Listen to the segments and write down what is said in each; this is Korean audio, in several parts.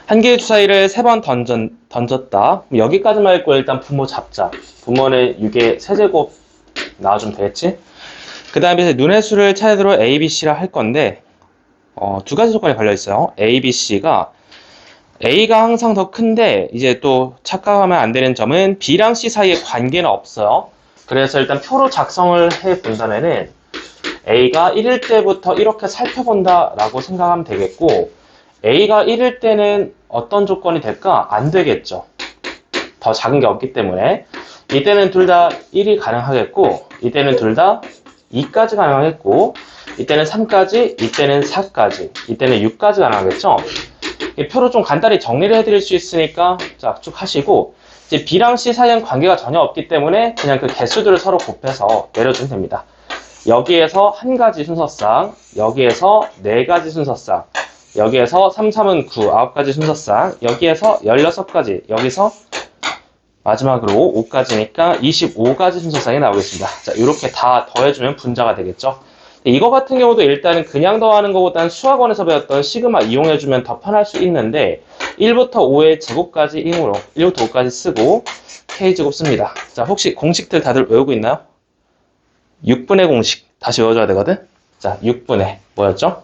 한 개의 주사위를 3번 던졌다. 여기까지만 읽고 일단 부모 잡자. 부모는 6의 세제곱 나와주면 되겠지? 그 다음에 이제 눈의 수를 차례대로 A, B, C라 할 건데, 두 가지 조건이 걸려있어요. A, B, C가 A가 항상 더 큰데, 이제 또 착각하면 안 되는 점은 B랑 C 사이에 관계는 없어요. 그래서 일단 표로 작성을 해 본다면은 A가 1일 때부터 이렇게 살펴본다라고 생각하면 되겠고, A가 1일 때는 어떤 조건이 될까? 안 되겠죠. 더 작은 게 없기 때문에. 이때는 둘 다 1이 가능하겠고, 이때는 둘 다 2까지 가능하겠고, 이때는 3까지, 이때는 4까지, 이때는 6까지 가능하겠죠. 이 표로 좀 간단히 정리를 해드릴 수 있으니까 자, 쭉 하시고, 이제 B랑 C 사이엔 관계가 전혀 없기 때문에 그냥 그 개수들을 서로 곱해서 내려주면 됩니다. 여기에서 한 가지 순서상, 여기에서 네 가지 순서상, 여기에서 3, 3은 9, 9가지 순서상, 여기에서 16가지, 여기서 마지막으로 5까지니까 25가지 순서상이 나오겠습니다. 자, 이렇게 다 더해주면 분자가 되겠죠. 이거 같은 경우도 일단은 그냥 더하는 것보다는 수학원에서 배웠던 시그마 이용해주면 더 편할 수 있는데 1부터 5의 제곱까지 1부터 5까지 쓰고 K제곱 씁니다. 자, 혹시 공식들 다들 외우고 있나요? 6분의 공식 다시 외워줘야 되거든. 자, 6분의 뭐였죠?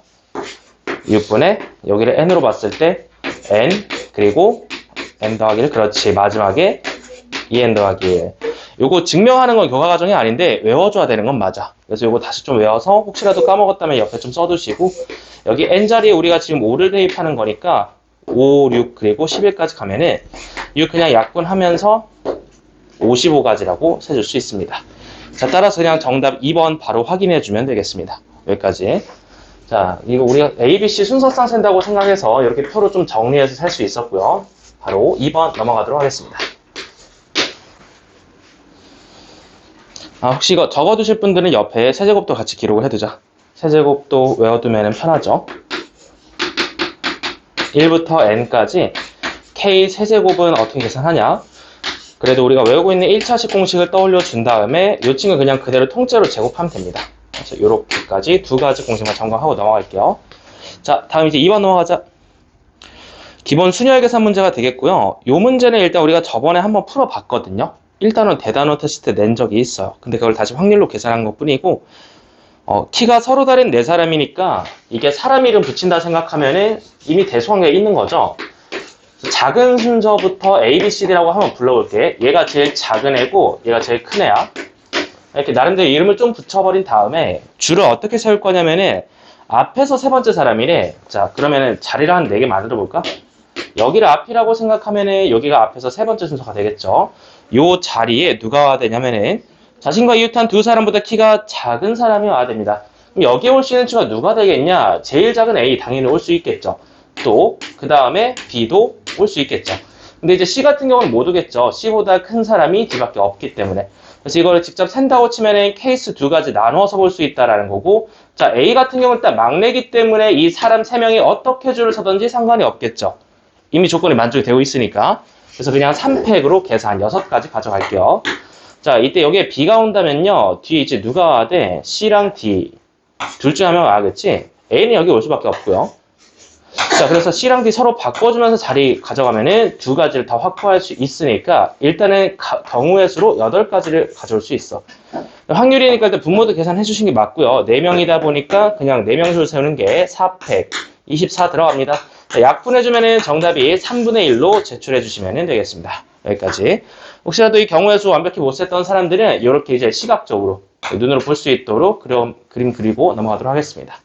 6분의 여기를 n으로 봤을 때 n 그리고 n 더하기 1 그렇지 마지막에 2n 더하기 1 요거 증명하는 건 교과 과정이 아닌데 외워줘야 되는 건 맞아. 그래서 요거 다시 좀 외워서 혹시라도 까먹었다면 옆에 좀 써두시고 여기 n자리에 우리가 지금 5를 대입하는 거니까 5, 6 그리고 11까지 가면은 이거 그냥 약분하면서 55가지라고 세줄 수 있습니다. 자, 따라서 그냥 정답 2번 바로 확인해주면 되겠습니다. 여기까지. 자, 이거 우리가 A, B, C 순서상 센다고 생각해서 이렇게 표로 좀 정리해서 셀 수 있었고요. 바로 2번 넘어가도록 하겠습니다. 혹시 이거 적어두실 분들은 옆에 세제곱도 같이 기록을 해두자. 세제곱도 외워두면 편하죠. 1부터 n까지 k 세제곱은 어떻게 계산하냐? 그래도 우리가 외우고 있는 1차식 공식을 떠올려 준 다음에 이 친구 그냥 그대로 통째로 제곱하면 됩니다. 그래서 이렇게까지 두 가지 공식만 점검하고 넘어갈게요. 자, 다음 이제 2번 넘어가자. 기본 순열 계산 문제가 되겠고요. 이 문제는 일단 우리가 저번에 한번 풀어봤거든요. 1단원 대단원 테스트 낸 적이 있어요. 근데 그걸 다시 확률로 계산한 것 뿐이고 키가 서로 다른 4사람이니까 이게 사람 이름 붙인다 생각하면은 이미 대수관계가 있는 거죠. 작은 순서부터 A, B, C, D라고 한번 불러볼게. 얘가 제일 작은 애고 얘가 제일 큰 애야. 이렇게 나름대로 이름을 좀 붙여버린 다음에 줄을 어떻게 세울 거냐면은 앞에서 세 번째 사람이래. 자, 그러면은 자리를 한 4개 만들어 볼까? 여기를 앞이라고 생각하면은 여기가 앞에서 세 번째 순서가 되겠죠. 요 자리에 누가 와야 되냐면은 자신과 이웃한 두 사람보다 키가 작은 사람이 와야 됩니다. 그럼 여기에 올 수 있는 수가 누가 되겠냐? 제일 작은 A 당연히 올 수 있겠죠. 또 그 다음에 B도 올 수 있겠죠. 근데 이제 C 같은 경우는 못 오겠죠. C보다 큰 사람이 D밖에 없기 때문에. 그래서 이거를 직접 센다고 치면은 케이스 두 가지 나누어서 볼 수 있다라는 거고, 자, A 같은 경우는 일단 막내기 때문에 이 사람 3명이 어떻게 줄을 서든지 상관이 없겠죠. 이미 조건이 만족이 되어 있으니까. 그래서 그냥 3팩으로 계산 6가지 가져갈게요. 자, 이때 여기에 B가 온다면요. 뒤에 이제 누가 와야 돼? C랑 D. 둘 중에 한 명 와야겠지? A는 여기 올 수밖에 없고요. 자, 그래서 C랑 D 서로 바꿔주면서 자리 가져가면은 두 가지를 다 확보할 수 있으니까 일단은 경우의 수로 8가지를 가져올 수 있어. 확률이니까 일단 분모도 계산해 주신 게 맞고요. 4명이다 보니까 그냥 4명 줄 세우는 게 4팩 24 들어갑니다. 자, 약분해주면은 정답이 3분의 1로 제출해 주시면 되겠습니다. 여기까지. 혹시라도 이 경우의 수 완벽히 못 셌던 사람들은 이렇게 이제 시각적으로 눈으로 볼 수 있도록 그림 그리고 넘어가도록 하겠습니다.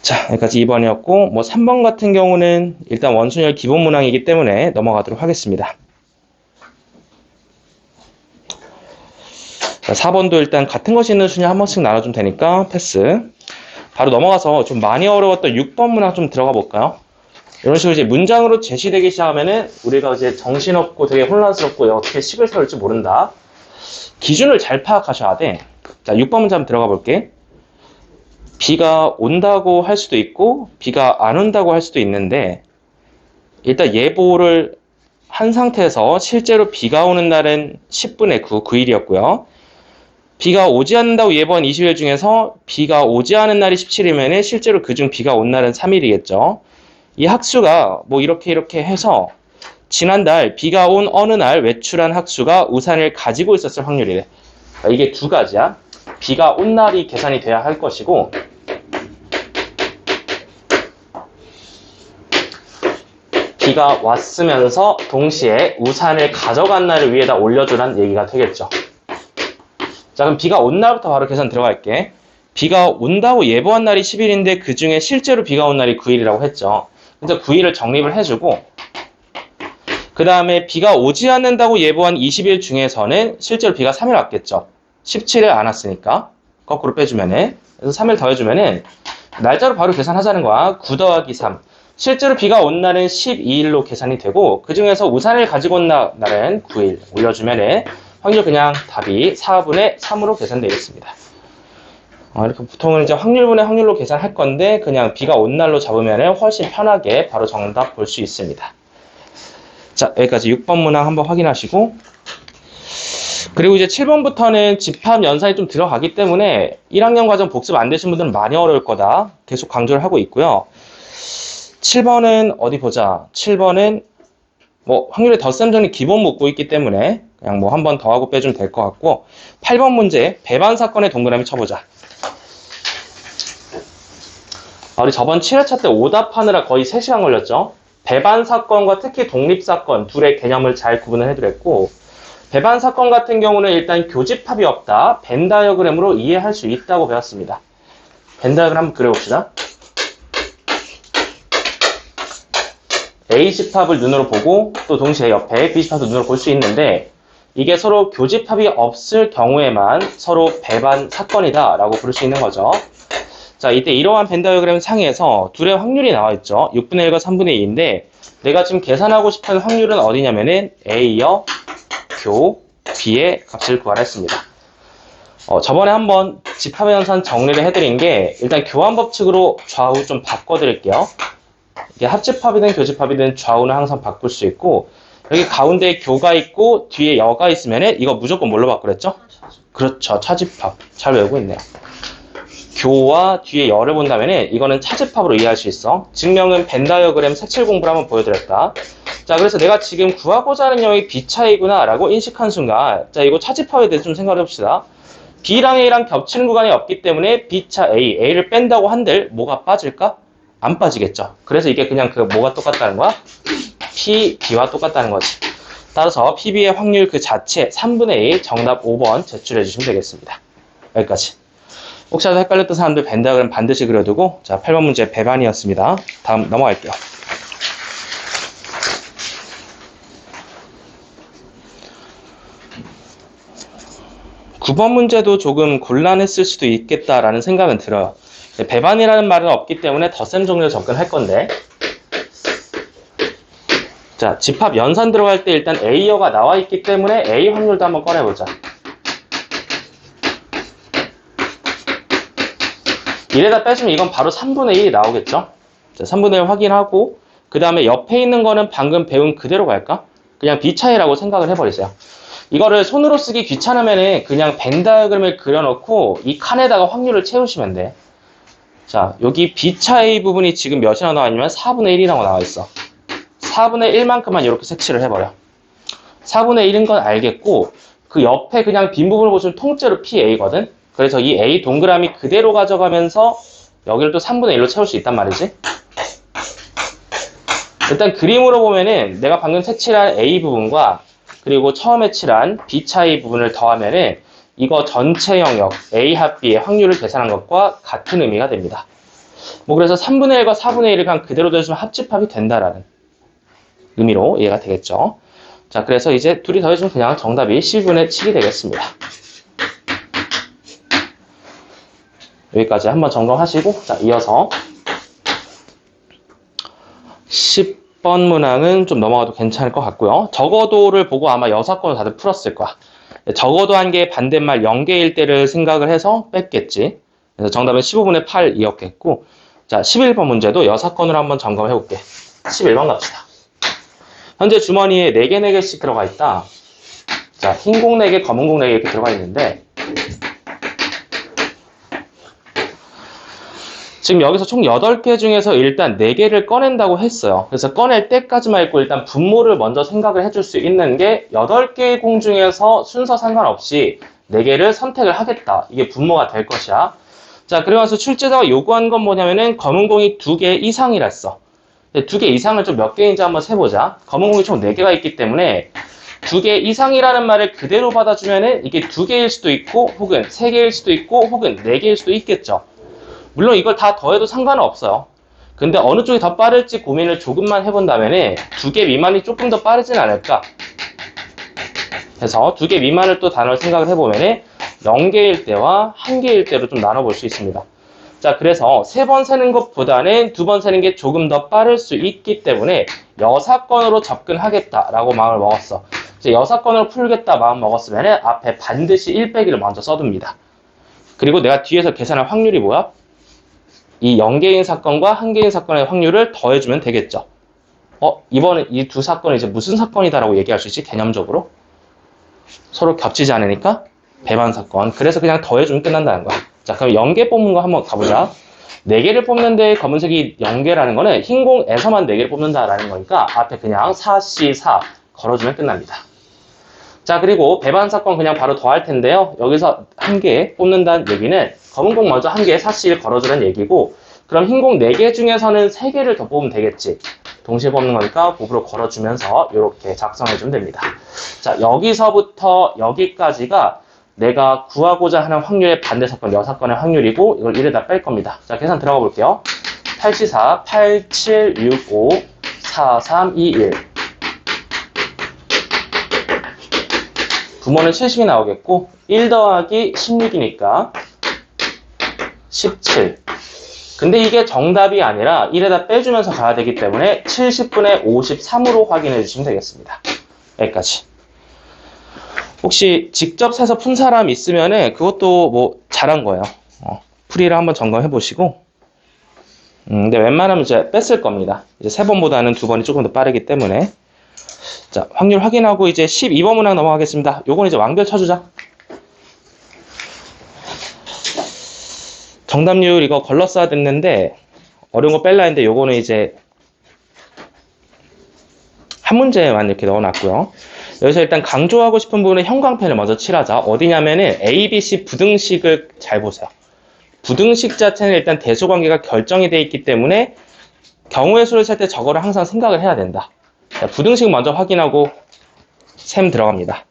자, 여기까지 2번이었고, 3번 같은 경우는 일단 원순열 기본 문항이기 때문에 넘어가도록 하겠습니다. 자, 4번도 일단 같은 것이 있는 순위 한 번씩 나눠주면 되니까 패스. 바로 넘어가서 좀 많이 어려웠던 6번 문항 좀 들어가 볼까요? 이런 식으로 이제 문장으로 제시되기 시작하면은 우리가 이제 정신없고 되게 혼란스럽고 어떻게 식을 세울지 모른다. 기준을 잘 파악하셔야 돼. 자, 6번 문제 한번 들어가 볼게. 비가 온다고 할 수도 있고 비가 안 온다고 할 수도 있는데 일단 예보를 한 상태에서 실제로 비가 오는 날은 10분의 9, 9일이었고요. 비가 오지 않는다고 예보한 20일 중에서 비가 오지 않은 날이 17일이면 실제로 그중 비가 온 날은 3일이겠죠. 이 학수가 뭐 이렇게 해서 지난달 비가 온 어느 날 외출한 학수가 우산을 가지고 있었을 확률이래. 그러니까 이게 두 가지야. 비가 온 날이 계산이 돼야 할 것이고, 비가 왔으면서 동시에 우산을 가져간 날을 위에다 올려주란 얘기가 되겠죠. 자, 그럼 비가 온 날부터 바로 계산 들어갈게. 비가 온다고 예보한 날이 10일인데 그 중에 실제로 비가 온 날이 9일이라고 했죠. 그래서 9일을 정립을 해주고, 그 다음에 비가 오지 않는다고 예보한 20일 중에서는 실제로 비가 3일 왔겠죠. 17일 안 왔으니까 거꾸로 빼주면은, 그래서 3일 더해주면은 날짜로 바로 계산하자는 거야. 9 더하기 3. 실제로 비가 온 날은 12일로 계산이 되고, 그 중에서 우산을 가지고 온 날은 9일 올려주면은 확률 그냥 답이 4분의 3으로 계산되겠습니다. 이렇게 보통은 이제 확률분의 확률로 계산할 건데, 그냥 비가 온 날로 잡으면 훨씬 편하게 바로 정답 볼 수 있습니다. 자, 여기까지 6번 문항 한번 확인하시고, 그리고 이제 7번부터는 집합 연산이 좀 들어가기 때문에 1학년 과정 복습 안 되신 분들은 많이 어려울 거다. 계속 강조를 하고 있고요. 7번은 어디 보자. 7번은 뭐 확률의 덧셈 정리 기본 묻고 있기 때문에 그냥 뭐 한 번 더 하고 빼주면 될 것 같고, 8번 문제 배반 사건의 동그라미 쳐보자. 우리 저번 7회차 때 오답하느라 거의 3시간 걸렸죠. 배반 사건과 특히 독립 사건 둘의 개념을 잘 구분을 해드렸고, 배반 사건 같은 경우는 일단 교집합이 없다. 벤 다이어그램으로 이해할 수 있다고 배웠습니다. 벤 다이어그램 한번 그려봅시다. A 집합을 눈으로 보고 또 동시에 옆에 B 집합도 눈으로 볼 수 있는데, 이게 서로 교집합이 없을 경우에만 서로 배반 사건이다 라고 부를 수 있는 거죠. 자, 이때 이러한 벤 다이어그램 상에서 둘의 확률이 나와 있죠. 6분의 1과 3분의 2인데 내가 지금 계산하고 싶은 확률은 어디냐면은 A여 교 B의 값을 구하라 했습니다. 저번에 한번 집합의 연산 정리를 해드린 게, 일단 교환 법칙으로 좌우 좀 바꿔드릴게요. 이게 합집합이든 교집합이든 좌우는 항상 바꿀 수 있고, 여기 가운데에 교가 있고 뒤에 여가 있으면은 이거 무조건 뭘로 바꾸랬죠? 그렇죠, 차집합. 잘 외우고 있네요. 교와 뒤에 여를 본다면은 이거는 차집합으로 이해할 수 있어. 증명은 벤 다이어그램 색칠 공부를 한번 보여드렸다. 자, 그래서 내가 지금 구하고자 하는 영역이 B차이구나 라고 인식한 순간, 자, 이거 차집합에 대해서 좀 생각해 봅시다. B랑 A랑 겹치는 구간이 없기 때문에 B차 A, A를 뺀다고 한들 뭐가 빠질까? 안 빠지겠죠. 그래서 이게 그냥 그 뭐가 똑같다는 거야? P, B와 똑같다는 거지. 따라서 PB의 확률 그 자체 3분의 1 정답 5번 제출해 주시면 되겠습니다. 여기까지. 혹시라도 헷갈렸던 사람들 벤 다이어그램 반드시 그려두고, 자, 8번 문제 배반이었습니다. 다음 넘어갈게요. (9번) 문제도 조금 곤란했을 수도 있겠다라는 생각은 들어요. 배반이라는 말은 없기 때문에 덧셈 종류로 접근할 건데, 자, 집합 연산 들어갈 때 일단 A여가 나와 있기 때문에 A 확률도 한번 꺼내보자. 이래다 빼주면 이건 바로 3분의 1이 나오겠죠? 자, 3분의 1 확인하고, 그 다음에 옆에 있는 거는 방금 배운 그대로 갈까? 그냥 B차이라고 생각을 해버리세요. 이거를 손으로 쓰기 귀찮으면은 그냥 벤 다이어그램을 그려놓고 이 칸에다가 확률을 채우시면 돼. 자, 여기 B차이 부분이 지금 몇이나 나와 있냐면 4분의 1이라고 나와 있어. 4분의 1만큼만 이렇게 색칠을 해버려. 4분의 1인 건 알겠고, 그 옆에 그냥 빈 부분을 보시면 통째로 PA거든? 그래서 이 A 동그라미 그대로 가져가면서 여기를 또 3분의 1로 채울 수 있단 말이지. 일단 그림으로 보면은 내가 방금 색칠한 A 부분과 그리고 처음에 칠한 B차이 부분을 더하면은 이거 전체 영역 A 합 B의 확률을 계산한 것과 같은 의미가 됩니다. 뭐 그래서 3분의 1과 4분의 1을 그냥 그대로 더해주면 합집합이 된다라는 의미로 이해가 되겠죠. 자, 그래서 이제 둘이 더해주면 그냥 정답이 12분의 7이 되겠습니다. 여기까지 한번 점검하시고, 자, 이어서 10번 문항은 좀 넘어가도 괜찮을 것 같고요. 적어도를 보고 아마 여사건을 다들 풀었을 거야. 적어도 한 개의 반대말 0개일 때를 생각을 해서 뺐겠지. 그래서 정답은 15분의 8이었겠고, 자, 11번 문제도 여사건으로 한번 점검해 볼게. 11번 갑시다. 현재 주머니에 4개, 4개씩 들어가 있다. 자, 흰 공 4개, 검은 공 4개 이렇게 들어가 있는데, 지금 여기서 총 8개 중에서 일단 4개를 꺼낸다고 했어요. 그래서 꺼낼 때까지만 있고 일단 분모를 먼저 생각을 해줄 수 있는 게 8개의 공 중에서 순서 상관없이 4개를 선택을 하겠다. 이게 분모가 될 것이야. 자, 그리고 나서 출제자가 요구한 건 뭐냐면은 검은 공이 2개 이상이라 했어. 2개 이상을 좀 몇 개인지 한번 세보자. 검은 공이 총 4개가 있기 때문에 2개 이상이라는 말을 그대로 받아주면은 이게 2개일 수도 있고 혹은 3개일 수도 있고 혹은 4개일 수도 있겠죠. 물론 이걸 다 더해도 상관은 없어요. 근데 어느 쪽이 더 빠를지 고민을 조금만 해본다면은 2개 미만이 조금 더 빠르진 않을까. 그래서 2개 미만을 또 단어를 생각을 해보면은 0개일 때와 1개일 때로 좀 나눠볼 수 있습니다. 자, 그래서 3번 세는 것보다는 2번 세는 게 조금 더 빠를 수 있기 때문에 여사건으로 접근하겠다라고 마음을 먹었어. 이제 여사건으로 풀겠다 마음 먹었으면 앞에 반드시 1 빼기를 먼저 써둡니다. 그리고 내가 뒤에서 계산할 확률이 뭐야? 이 0개인 사건과 1개인 사건의 확률을 더해주면 되겠죠. 이번에 이 두 사건은 이제 무슨 사건이다라고 얘기할 수 있지? 개념적으로? 서로 겹치지 않으니까 배반 사건. 그래서 그냥 더해주면 끝난다는 거야. 자, 그럼 0개 뽑는 거 한번 가보자. 4개를 뽑는데 검은색이 0개라는 거는 흰 공에서만 4개를 뽑는다라는 거니까 앞에 그냥 4C4 걸어주면 끝납니다. 자, 그리고 배반 사건 그냥 바로 더할 텐데요. 여기서 1개 뽑는다는 얘기는 검은 공 먼저 1개 4C를 걸어주는 얘기고, 그럼 흰 공 4개 중에서는 3개를 더 뽑으면 되겠지. 동시에 뽑는 거니까 곱으로 걸어주면서 이렇게 작성해주면 됩니다. 자, 여기서부터 여기까지가 내가 구하고자 하는 확률의 반대 사건, 여사건의 확률이고 이걸 1에다 뺄 겁니다. 자, 계산 들어가 볼게요. 8C4, 8, 7, 6, 5, 4, 3, 2, 1. 부모는 70이 나오겠고 1 더하기 16이니까 17. 근데 이게 정답이 아니라 1에다 빼주면서 가야 되기 때문에 70분의 53으로 확인해 주시면 되겠습니다. 여기까지. 혹시 직접 세서 푼 사람 있으면은 그것도 뭐 잘한 거예요. 풀이를 한번 점검해 보시고. 근데 웬만하면 이제 뺐을 겁니다. 이제 3번보다는 2번이 조금 더 빠르기 때문에. 자, 확률 확인하고 이제 12번 문항 넘어가겠습니다. 요건 이제 완결 쳐주자. 정답률 이거 걸렀어야 됐는데 어려운 거 뺄라 했는데 요거는 이제 한 문제만 이렇게 넣어놨고요. 여기서 일단 강조하고 싶은 부분은 형광펜을 먼저 칠하자. 어디냐면은 A, B, C 부등식을 잘 보세요. 부등식 자체는 일단 대소관계가 결정이 되어 있기 때문에 경우의 수를 셀 때 저거를 항상 생각을 해야 된다. 자, 부등식 먼저 확인하고 셈 들어갑니다.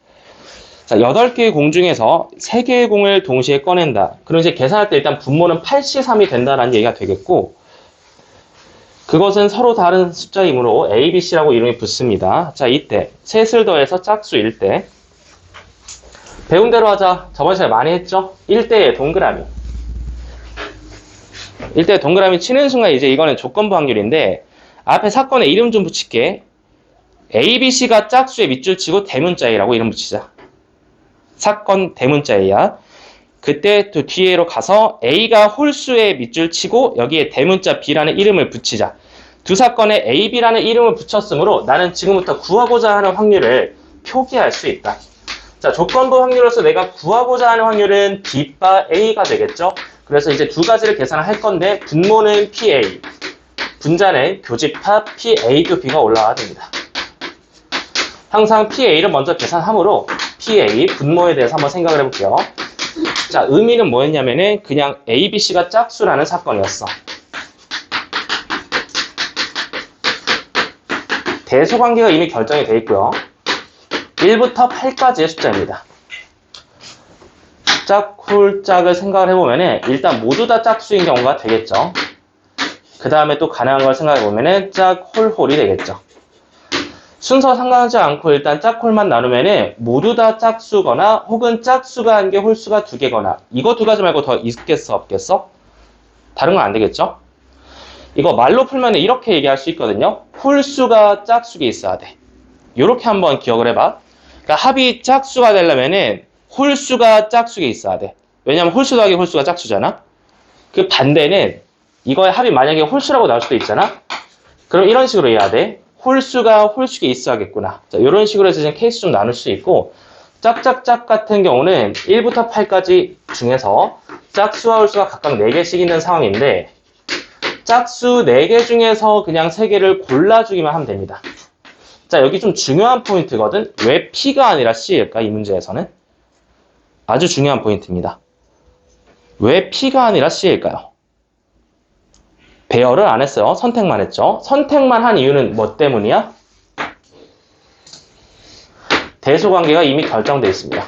자, 8개의 공 중에서 3개의 공을 동시에 꺼낸다. 그럼 이제 계산할 때 일단 분모는 8C3이 된다라는 얘기가 되겠고, 그것은 서로 다른 숫자이므로 A, B, C라고 이름이 붙습니다. 자, 이때 셋을 더해서 짝수일 때 배운 대로 하자. 저번 시간에 많이 했죠? 1대의 동그라미. 1대의 동그라미 치는 순간 이제 이거는 조건부 확률인데 앞에 사건에 이름 좀 붙일게. A, B, C가 짝수의 밑줄 치고 대문자이라고 이름 붙이자. 사건 대문자이야. 그때 또 뒤에로 가서 A가 홀수의 밑줄 치고 여기에 대문자 B라는 이름을 붙이자. 두 사건에 A, B라는 이름을 붙였으므로 나는 지금부터 구하고자 하는 확률을 표기할 수 있다. 자, 조건부 확률로서 내가 구하고자 하는 확률은 B바 A가 되겠죠. 그래서 이제 두 가지를 계산을 할 건데 분모는 PA, 분자는 교집합 PA도 B가 올라와야 됩니다. 항상 PA를 먼저 계산하므로 PA, 분모에 대해서 한번 생각을 해볼게요. 자, 의미는 뭐였냐면은 그냥 A, B, C가 짝수라는 사건이었어. 대소관계가 이미 결정이 되어 있고요. 1부터 8까지의 숫자입니다. 짝, 홀, 짝을 생각을 해보면은 일단 모두 다 짝수인 경우가 되겠죠. 그 다음에 또 가능한 걸 생각해보면은 짝, 홀, 홀이 되겠죠. 순서 상관하지 않고 일단 짝홀만 나누면은 모두 다 짝수거나 혹은 짝수가 1개, 홀수가 2개거나 이거 두 가지 말고 더 있겠어, 없겠어? 다른 건 안 되겠죠? 이거 말로 풀면 이렇게 얘기할 수 있거든요. 홀수가 짝수가 있어야 돼. 이렇게 한번 기억을 해봐. 그러니까 합이 짝수가 되려면은 홀수가 짝수가 있어야 돼. 왜냐면 홀수 더하기 홀수가 짝수잖아. 그 반대는 이거의 합이 만약에 홀수라고 나올 수도 있잖아. 그럼 이런 식으로 해야 돼. 홀수가 홀수가 있어야겠구나. 자, 이런 식으로 해서 케이스 좀 나눌 수 있고, 짝짝짝 같은 경우는 1부터 8까지 중에서 짝수와 홀수가 각각 4개씩 있는 상황인데, 짝수 4개 중에서 그냥 3개를 골라주기만 하면 됩니다. 자, 여기 좀 중요한 포인트거든. 왜 P가 아니라 C일까? 이 문제에서는. 아주 중요한 포인트입니다. 왜 P가 아니라 C일까요? 배열을 안 했어요. 선택만 했죠. 선택만 한 이유는 뭐 때문이야? 대소관계가 이미 결정되어 있습니다.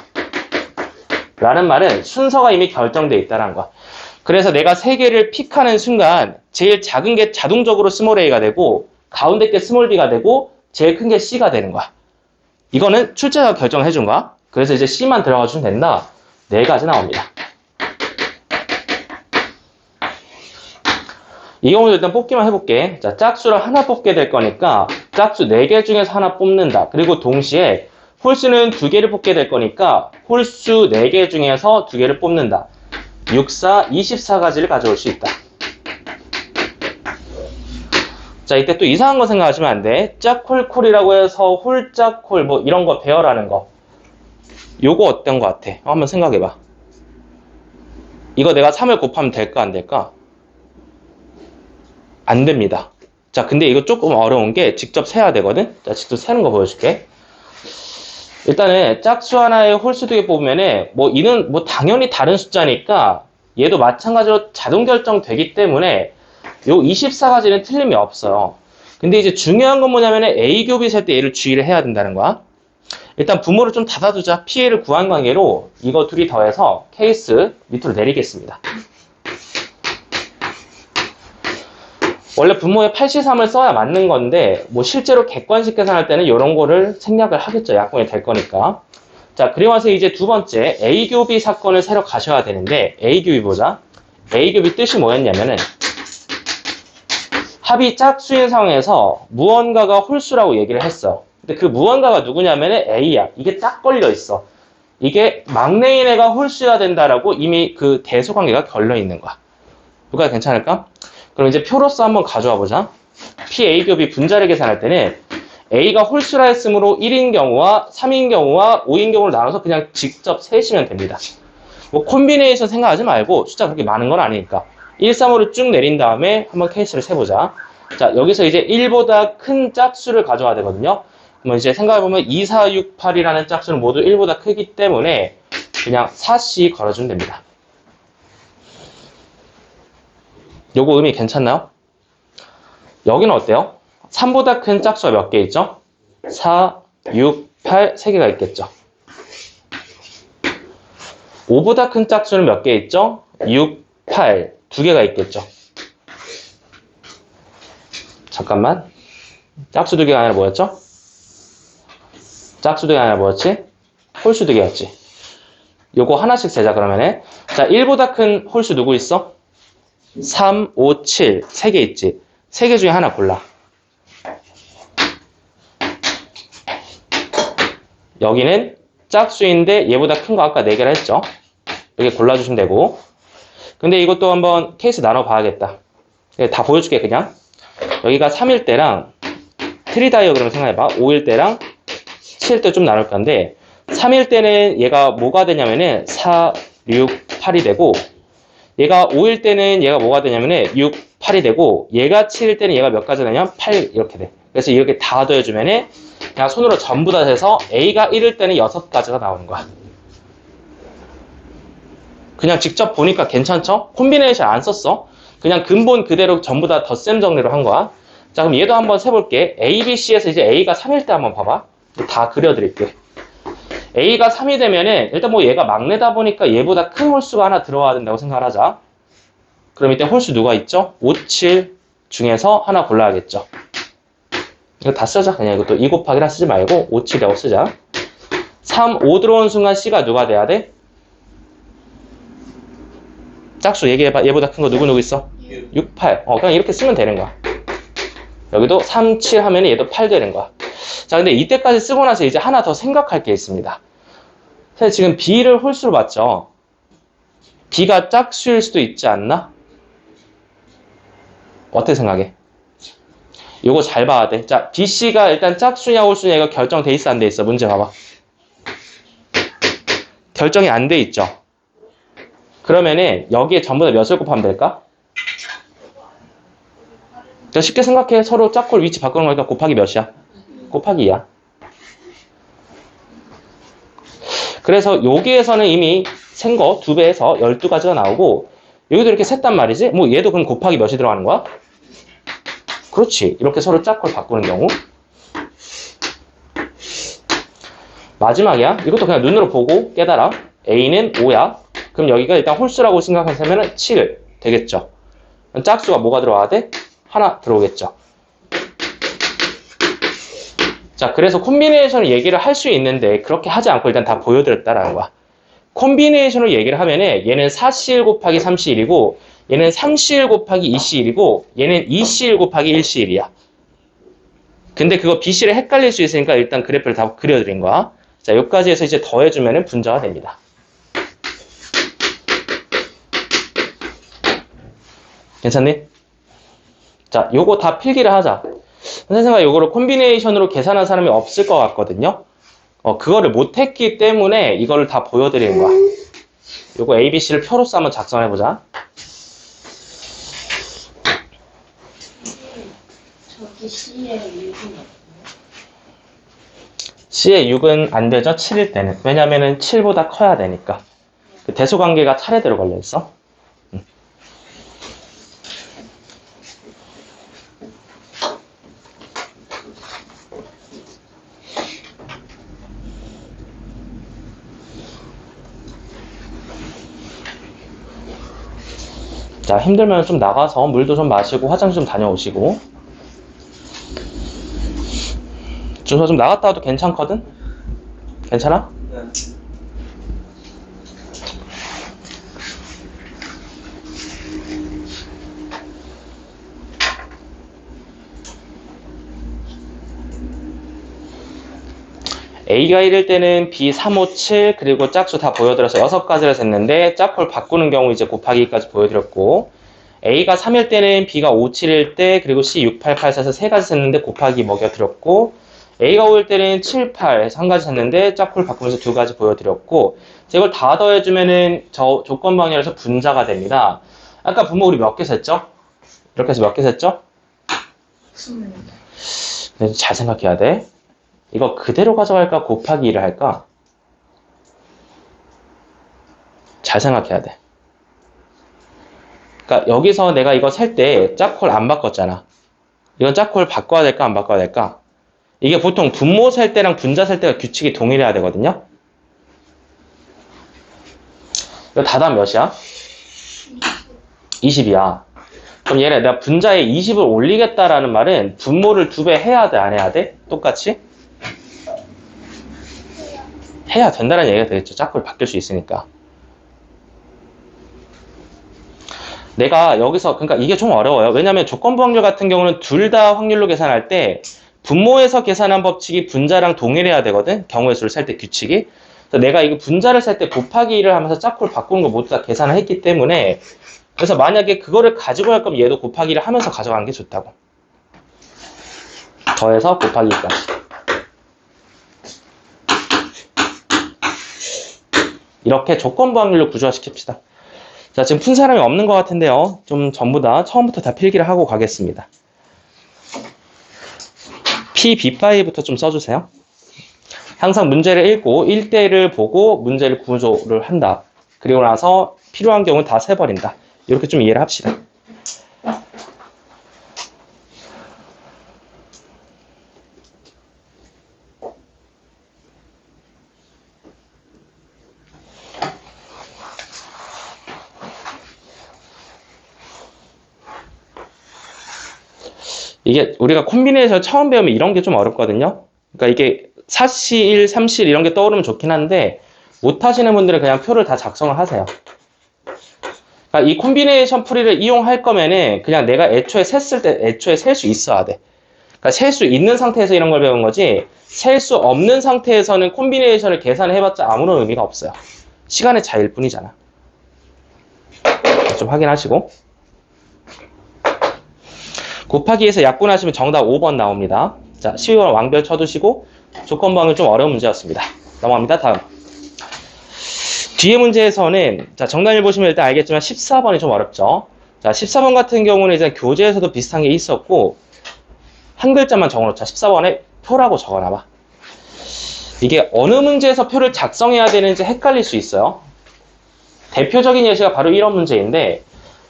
라는 말은 순서가 이미 결정되어 있다는 거야. 그래서 내가 3개를 픽하는 순간 제일 작은 게 자동적으로 스몰 a가 되고 가운데 게 스몰 b가 되고 제일 큰 게 c가 되는 거야. 이거는 출제자가 결정해 준 거야. 그래서 이제 c만 들어가 주면 된다. 4가지 나옵니다. 이 경우도 일단 뽑기만 해볼게. 자, 짝수를 하나 뽑게 될 거니까 짝수 4개 중에서 하나 뽑는다. 그리고 동시에 홀수는 2개를 뽑게 될 거니까 홀수 4개 중에서 2개를 뽑는다. 6, 4, 24가지를 가져올 수 있다. 자, 이때 또 이상한 거 생각하시면 안 돼. 짝콜콜이라고 해서 홀짝콜 뭐 이런 거 배열하는 거. 요거 어떤 거 같아? 한번 생각해봐. 이거 내가 3을 곱하면 될까 안 될까? 안 됩니다. 자, 근데 이거 조금 어려운 게 직접 세야 되거든? 자, 직접 세는 거 보여줄게. 일단은 짝수 하나에 홀수 2개 뽑으면은 뭐 이는 뭐 당연히 다른 숫자니까 얘도 마찬가지로 자동 결정되기 때문에 요 24가지는 틀림이 없어요. 근데 이제 중요한 건 뭐냐면은 A 곱이 셀 때 얘를 주의를 해야 된다는 거야. 일단 분모를 좀 닫아두자. P를 구한 관계로 이거 둘이 더해서 케이스 밑으로 내리겠습니다. 원래 분모에 8C3을 써야 맞는 건데 뭐 실제로 객관식 계산할 때는 이런 거를 생략을 하겠죠. 약분이 될 거니까. 자, 그리고 와서 이제 두 번째 A교비 사건을 새로 가셔야 되는데 A교비 보자. A교비 뜻이 뭐였냐면은 합이 짝수인 상황에서 무언가가 홀수라고 얘기를 했어. 근데 그 무언가가 누구냐면은 A야. 이게 딱 걸려 있어. 이게 막내인 애가 홀수여야 된다라고 이미 그 대소관계가 걸려 있는 거야. 누가 괜찮을까? 그럼 이제 표로서 한번 가져와 보자. PA교비 분자를 계산할 때는 A가 홀수라 했으므로 1인 경우와 3인 경우와 5인 경우를 나눠서 그냥 직접 세시면 됩니다. 뭐 콤비네이션 생각하지 말고 숫자 그렇게 많은 건 아니니까 1, 3으로 쭉 내린 다음에 한번 케이스를 세보자. 자, 여기서 이제 1보다 큰 짝수를 가져와야 되거든요. 그럼 이제 생각해보면 2, 4, 6, 8이라는 짝수는 모두 1보다 크기 때문에 그냥 4C 걸어주면 됩니다. 요거 의미 괜찮나요? 여기는 어때요? 3보다 큰 짝수가 몇 개 있죠? 4, 6, 8, 3개가 있겠죠. 5보다 큰 짝수는 몇 개 있죠? 6, 8, 2개가 있겠죠. 잠깐만. 짝수 2개가 아니라 뭐였죠? 짝수 2개가 아니라 뭐였지? 홀수 2개였지. 요거 하나씩 세자, 그러면은. 자, 1보다 큰 홀수 누구 있어? 3, 5, 7. 3개 있지. 3개 중에 하나 골라. 여기는 짝수인데 얘보다 큰 거 아까 4개라 했죠. 여기 골라주시면 되고. 근데 이것도 한번 케이스 나눠봐야겠다. 다 보여줄게 그냥. 여기가 3일 때랑 트리 다이어그램을 생각해봐. 5일 때랑 7일 때 좀 나눌 건데 3일 때는 얘가 뭐가 되냐면은 4, 6, 8이 되고 얘가 5일 때는 얘가 뭐가 되냐면은 6, 8이 되고 얘가 7일 때는 얘가 몇 가지 되냐면 8 이렇게 돼. 그래서 이렇게 다 더해주면은 그냥 손으로 전부 다 해서 A가 1일 때는 6가지가 나오는 거야. 그냥 직접 보니까 괜찮죠? 콤비네이션 안 썼어. 그냥 근본 그대로 전부 다 덧셈 정리로 한 거야. 자, 그럼 얘도 한번 세볼게. A, B, C에서 이제 A가 3일 때 한번 봐봐. 다 그려드릴게. A가 3이 되면은 일단 뭐 얘가 막내다 보니까 얘보다 큰 홀수가 하나 들어와야 된다고 생각을 하자. 그럼 이때 홀수 누가 있죠? 5, 7 중에서 하나 골라야겠죠. 이거 다 쓰자. 그냥 이것도 2 곱하기라 쓰지 말고 5, 7이라고 쓰자. 3, 5 들어온 순간 C가 누가 돼야 돼? 짝수 얘기해봐. 얘보다 큰 거 누구 있어? 6, 8. 그냥 이렇게 쓰면 되는 거야. 여기도 3, 7 하면 얘도 8 되는 거야. 자, 근데 이때까지 쓰고 나서 이제 하나 더 생각할 게 있습니다. 사실 지금 B를 홀수로 봤죠? B가 짝수일 수도 있지 않나? 어떻게 생각해? 요거 잘 봐야 돼. 자, BC가 일단 짝수냐 홀수냐 이거 결정돼 있어 안 돼 있어? 문제 봐봐. 결정이 안 돼 있죠? 그러면은 여기에 전부 다 몇을 곱하면 될까? 그러니까 쉽게 생각해. 서로 짝콜 위치 바꾸는 거니까 곱하기 몇이야? 곱하기 2야. 그래서 여기에서는 이미 센 거 2배에서 12가지가 나오고 여기도 이렇게 셌단 말이지? 뭐 얘도 그럼 곱하기 몇이 들어가는 거야? 그렇지. 이렇게 서로 짝콜 바꾸는 경우. 마지막이야. 이것도 그냥 눈으로 보고 깨달아. A는 5야. 그럼 여기가 일단 홀수라고 생각하면 7 되겠죠. 짝수가 뭐가 들어와야 돼? 하나 들어오겠죠. 자, 그래서 콤비네이션을 얘기를 할 수 있는데 그렇게 하지 않고 일단 다 보여드렸다라는 거야. 콤비네이션을 얘기를 하면은 얘는 4C1 곱하기 3C1이고 얘는 3C1 곱하기 2C1이고 얘는 2C1 곱하기 1C1이야. 근데 그거 BC를 헷갈릴 수 있으니까 일단 그래프를 다 그려드린 거야. 자, 여기까지 해서 이제 더해주면은 분자가 됩니다. 괜찮니? 자, 요거 다 필기를 하자. 선생님과 요거를 콤비네이션으로 계산한 사람이 없을 것 같거든요. 그거를 못했기 때문에 이거를 다 보여드리는 거야. 요거 ABC를 표로서 한번 작성해보자. 저기 C에 6은 없나요? C의 6은 안 되죠? 7일 때는. 왜냐면은 7보다 커야 되니까. 그 대소관계가 차례대로 걸려있어. 자, 힘들면 좀 나가서 물도 좀 마시고 화장실 좀 다녀오시고. 준서 좀 나갔다 와도 괜찮거든? 괜찮아? 네. A가 1일 때는 B 3, 5, 7 그리고 짝수 다 보여드려서 6가지를 셌는데 짝콜 바꾸는 경우 이제 곱하기까지 보여드렸고 A가 3일 때는 B가 5, 7일 때 그리고 C 6, 8, 8, 4에서 3가지 셌는데 곱하기 먹여드렸고 A가 5일 때는 7, 8에서 1가지 셌는데 짝콜 바꾸면서 2가지 보여드렸고 이걸 다 더해주면은 저 조건 방열에서 분자가 됩니다. 아까 분모 우리 몇 개 셌죠? 이렇게 해서 몇 개 셌죠? 20. 잘 생각해야 돼. 이거 그대로 가져갈까? 곱하기 1을 할까? 잘 생각해야 돼. 그러니까 여기서 내가 이거 셀 때 짝콜 안 바꿨잖아. 이건 짝콜 바꿔야 될까? 안 바꿔야 될까? 이게 보통 분모 셀 때랑 분자 셀 때가 규칙이 동일해야 되거든요. 이거 다답 몇이야? 20이야. 그럼 얘네 내가 분자에 20을 올리겠다라는 말은 분모를 2배 해야 돼? 안 해야 돼? 똑같이? 해야 된다는 얘기가 되겠죠. 짝콜 바뀔 수 있으니까. 내가 여기서 그러니까 이게 좀 어려워요. 왜냐하면 조건부 확률 같은 경우는 둘 다 확률로 계산할 때 분모에서 계산한 법칙이 분자랑 동일해야 되거든. 경우의 수를 셀 때 규칙이. 그래서 내가 이거 분자를 셀 때 곱하기 1을 하면서 짝콜 바꾸는 거 모두 다 계산을 했기 때문에 그래서 만약에 그거를 가지고 갈 거면 얘도 곱하기 1을 하면서 가져가는 게 좋다고. 더해서 곱하기 2까지. 이렇게 조건부 확률로 구조화시킵시다. 자, 지금 푼 사람이 없는 것 같은데요. 좀 전부 다 처음부터 다 필기를 하고 가겠습니다. PB5부터 좀 써주세요. 항상 문제를 읽고 1대1을 보고 문제를 구조를 한다. 그리고 나서 필요한 경우는 다 세버린다. 이렇게 좀 이해를 합시다. 이게 우리가 콤비네이션 처음 배우면 이런 게 좀 어렵거든요. 그러니까 이게 4C1, 3C1 이런 게 떠오르면 좋긴 한데 못 하시는 분들은 그냥 표를 다 작성을 하세요. 그러니까 이 콤비네이션 풀이를 이용할 거면은 그냥 내가 애초에 셌을 때 애초에 셀 수 있어야 돼. 그러니까 셀 수 있는 상태에서 이런 걸 배운 거지 셀 수 없는 상태에서는 콤비네이션을 계산해봤자 아무런 의미가 없어요. 시간의 차이일 뿐이잖아. 좀 확인하시고 곱하기에서 약분하시면 정답 5번 나옵니다. 자, 12번 왕별 쳐두시고 조건방은 좀 어려운 문제였습니다. 넘어갑니다. 다음. 뒤에 문제에서는 자 정답을 보시면 일단 알겠지만 14번이 좀 어렵죠. 자, 14번 같은 경우는 이제 교재에서도 비슷한 게 있었고, 한 글자만 적어놓자. 14번에 표라고 적어놔봐. 이게 어느 문제에서 표를 작성해야 되는지 헷갈릴 수 있어요. 대표적인 예시가 바로 이런 문제인데,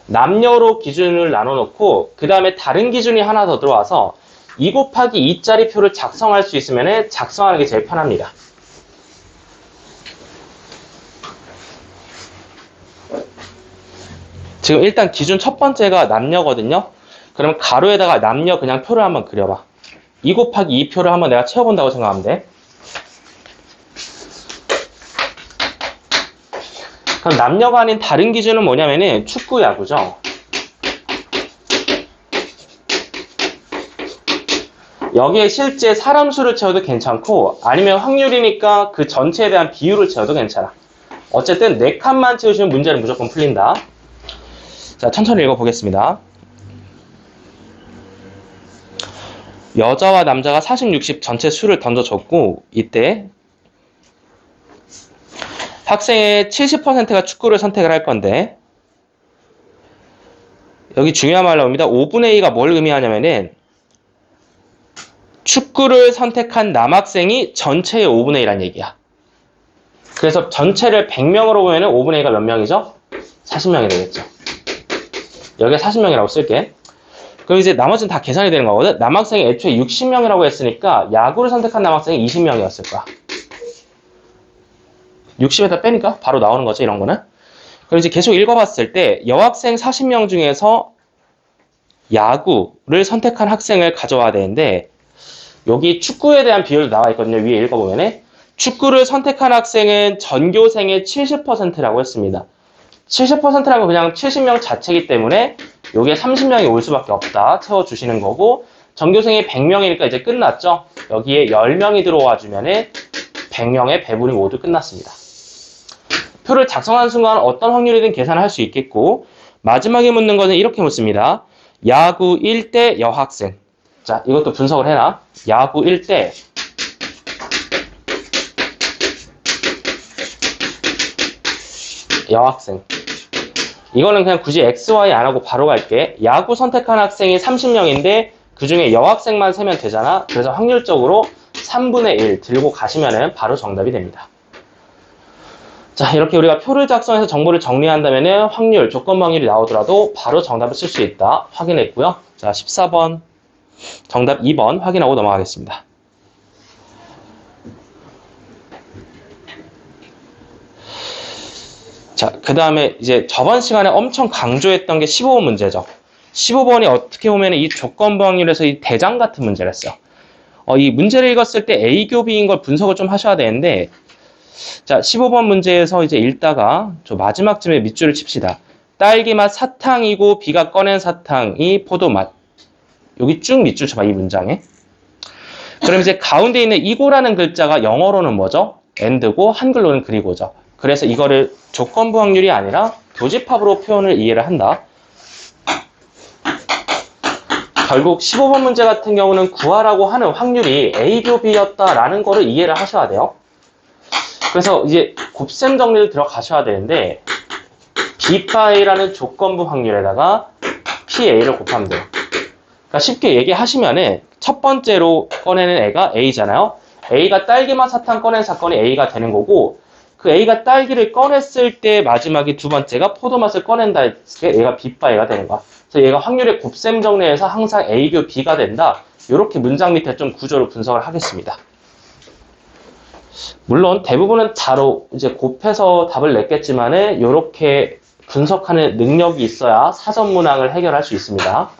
남녀로 기준을 나눠놓고 그 다음에 다른 기준이 하나 더 들어와서 2 곱하기 2짜리 표를 작성할 수 있으면 작성하는 게 제일 편합니다. 지금 일단 기준 첫 번째가 남녀거든요. 그럼 가로에다가 남녀 그냥 표를 한번 그려봐. 2 곱하기 2표를 한번 내가 채워본다고 생각하면 돼. 그럼 남녀가 아닌 다른 기준은 뭐냐면은 축구, 야구죠. 여기에 실제 사람 수를 채워도 괜찮고 아니면 확률이니까 그 전체에 대한 비율을 채워도 괜찮아. 어쨌든 4칸만 채우시면 문제는 무조건 풀린다. 자, 천천히 읽어보겠습니다. 여자와 남자가 40, 60 전체 수를 던져줬고 이때 학생의 70%가 축구를 선택을 할 건데 여기 중요한 말 나옵니다. 5분의 2가 뭘 의미하냐면은 축구를 선택한 남학생이 전체의 5분의 1이란 얘기야. 그래서 전체를 100명으로 보면 5분의 2가 몇 명이죠? 40명이 되겠죠. 여기에 40명이라고 쓸게. 그럼 이제 나머지는 다 계산이 되는 거거든. 남학생이 애초에 60명이라고 했으니까 야구를 선택한 남학생이 20명이었을 거야. 60에다 빼니까 바로 나오는 거죠, 이런 거는. 그럼 이제 계속 읽어봤을 때 여학생 40명 중에서 야구를 선택한 학생을 가져와야 되는데 여기 축구에 대한 비율도 나와 있거든요. 위에 읽어보면 축구를 선택한 학생은 전교생의 70%라고 했습니다. 70%라는 건 그냥 70명 자체이기 때문에 여기에 30명이 올 수밖에 없다. 채워주시는 거고 전교생이 100명이니까 이제 끝났죠. 여기에 10명이 들어와 주면 100명의 배분이 모두 끝났습니다. 표를 작성하는 순간 어떤 확률이든 계산을 할 수 있겠고 마지막에 묻는 것은 이렇게 묻습니다. 야구 1대 여학생. 자, 이것도 분석을 해놔. 야구 1대 여학생. 이거는 그냥 굳이 X, Y 안 하고 바로 갈게. 야구 선택한 학생이 30명인데 그 중에 여학생만 세면 되잖아. 그래서 확률적으로 3분의 1 들고 가시면 바로 정답이 됩니다. 자, 이렇게 우리가 표를 작성해서 정보를 정리한다면 확률, 조건 확률이 나오더라도 바로 정답을 쓸 수 있다. 확인했고요. 자, 14번. 정답 2번 확인하고 넘어가겠습니다. 자, 그 다음에 이제 저번 시간에 엄청 강조했던 게 15번 문제죠. 15번이 어떻게 보면 이 조건부 확률에서 이 대장 같은 문제를 했어요. 이 문제를 읽었을 때 A교 B인 걸 분석을 좀 하셔야 되는데, 자, 15번 문제에서 이제 읽다가 저 마지막쯤에 밑줄을 칩시다. 딸기맛 사탕이고 B가 꺼낸 사탕이 포도맛. 여기 쭉 밑줄 쳐봐, 이 문장에. 그럼 이제 가운데 있는 이고라는 글자가 영어로는 뭐죠? and고 한글로는 그리고죠. 그래서 이거를 조건부 확률이 아니라 교집합으로 표현을 이해를 한다. 결국 15번 문제 같은 경우는 구하라고 하는 확률이 A교 B였다라는 거를 이해를 하셔야 돼요. 그래서 이제 곱셈 정리를 들어가셔야 되는데 B-A라는 조건부 확률에다가 PA를 곱하면 돼요. 그러니까 쉽게 얘기하시면은 첫 번째로 꺼내는 애가 A잖아요. A가 딸기맛 사탕 꺼낸 사건이 A가 되는 거고 그 A가 딸기를 꺼냈을 때 마지막에 두 번째가 포도맛을 꺼낸다 했을 때 얘가 B-A가 되는 거야. 그래서 얘가 확률의 곱셈 정리해서 항상 A교 B가 된다. 이렇게 문장 밑에 좀 구조를 분석을 하겠습니다. 물론 대부분은 바로 이제 곱해서 답을 냈겠지만은 이렇게 분석하는 능력이 있어야 사전 문항을 해결할 수 있습니다.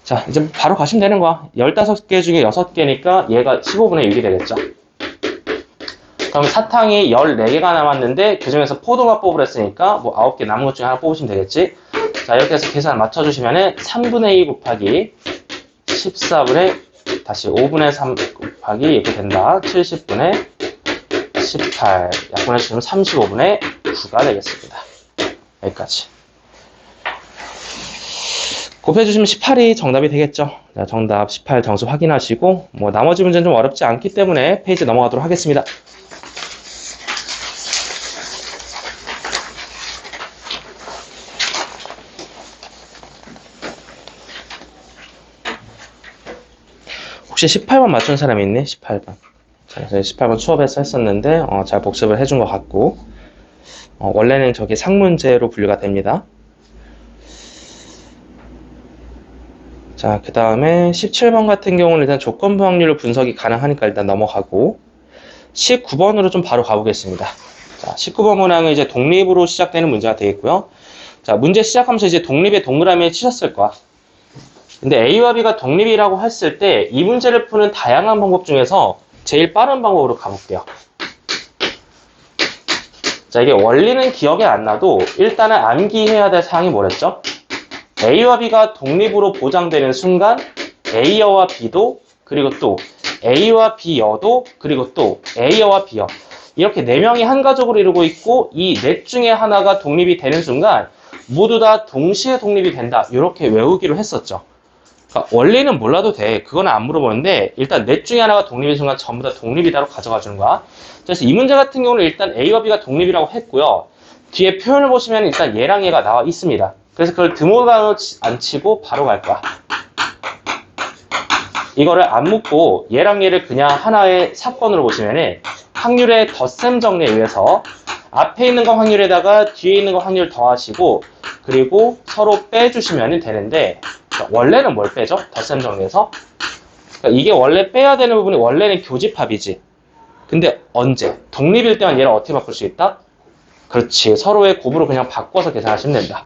자, 이제 바로 가시면 되는 거야. 15개 중에 6개니까 얘가 15분의 6이 되겠죠. 그럼 사탕이 14개가 남았는데 그 중에서 포도맛 뽑으랬으니까 뭐 9개 남은 것 중에 하나 뽑으시면 되겠지. 자, 이렇게 해서 계산 맞춰주시면은 3분의 2 곱하기 14분의 다시 5분의 3 곱하기 이렇게 된다. 70분의 18 약분해주시면 35분의 9가 되겠습니다. 여기까지. 곱해주시면 18이 정답이 되겠죠. 자, 정답 18 정수 확인하시고 뭐 나머지 문제는 좀 어렵지 않기 때문에 페이지 넘어가도록 하겠습니다. 혹시 18번 맞춘 사람이 있네? 18번. 자, 그래서 18번 수업에서 했었는데, 잘 복습을 해준 것 같고, 원래는 저게 상문제로 분류가 됩니다. 자, 그 다음에 17번 같은 경우는 일단 조건부 확률로 분석이 가능하니까 일단 넘어가고, 19번으로 좀 바로 가보겠습니다. 자, 19번 문항은 이제 독립으로 시작되는 문제가 되겠고요. 자, 문제 시작하면서 이제 독립의 동그라미에 치셨을 거야. 근데 A와 B가 독립이라고 했을 때 이 문제를 푸는 다양한 방법 중에서 제일 빠른 방법으로 가볼게요. 자, 이게 원리는 기억이 안 나도 일단은 암기해야 될 사항이 뭐랬죠? A와 B가 독립으로 보장되는 순간 A여와 B도 그리고 또 A와 B여도 그리고 또 A여와 B여 이렇게 4명이 한 가족으로 이루고 있고 이 넷 중에 하나가 독립이 되는 순간 모두 다 동시에 독립이 된다 이렇게 외우기로 했었죠. 그러니까 원리는 몰라도 돼. 그건 안 물어보는데 일단 넷 중에 하나가 독립인 순간 전부 다 독립이다로 가져가 주는 거야. 그래서 이 문제 같은 경우는 일단 A와 B가 독립이라고 했고요. 뒤에 표현을 보시면 일단 얘랑 얘가 나와 있습니다. 그래서 그걸 드모단으로 안 치고 바로 갈 거야. 이거를 안 묻고 얘랑 얘를 그냥 하나의 사건으로 보시면은 확률의 덧셈 정리에 의해서 앞에 있는 거 확률에다가 뒤에 있는 거 확률 더하시고 그리고 서로 빼주시면 되는데 원래는 뭘 빼죠? 덧셈 정리에서 그러니까 이게 원래 빼야 되는 부분이 원래는 교집합이지. 근데 언제? 독립일 때만 얘를 어떻게 바꿀 수 있다? 그렇지. 서로의 곱으로 그냥 바꿔서 계산하시면 된다.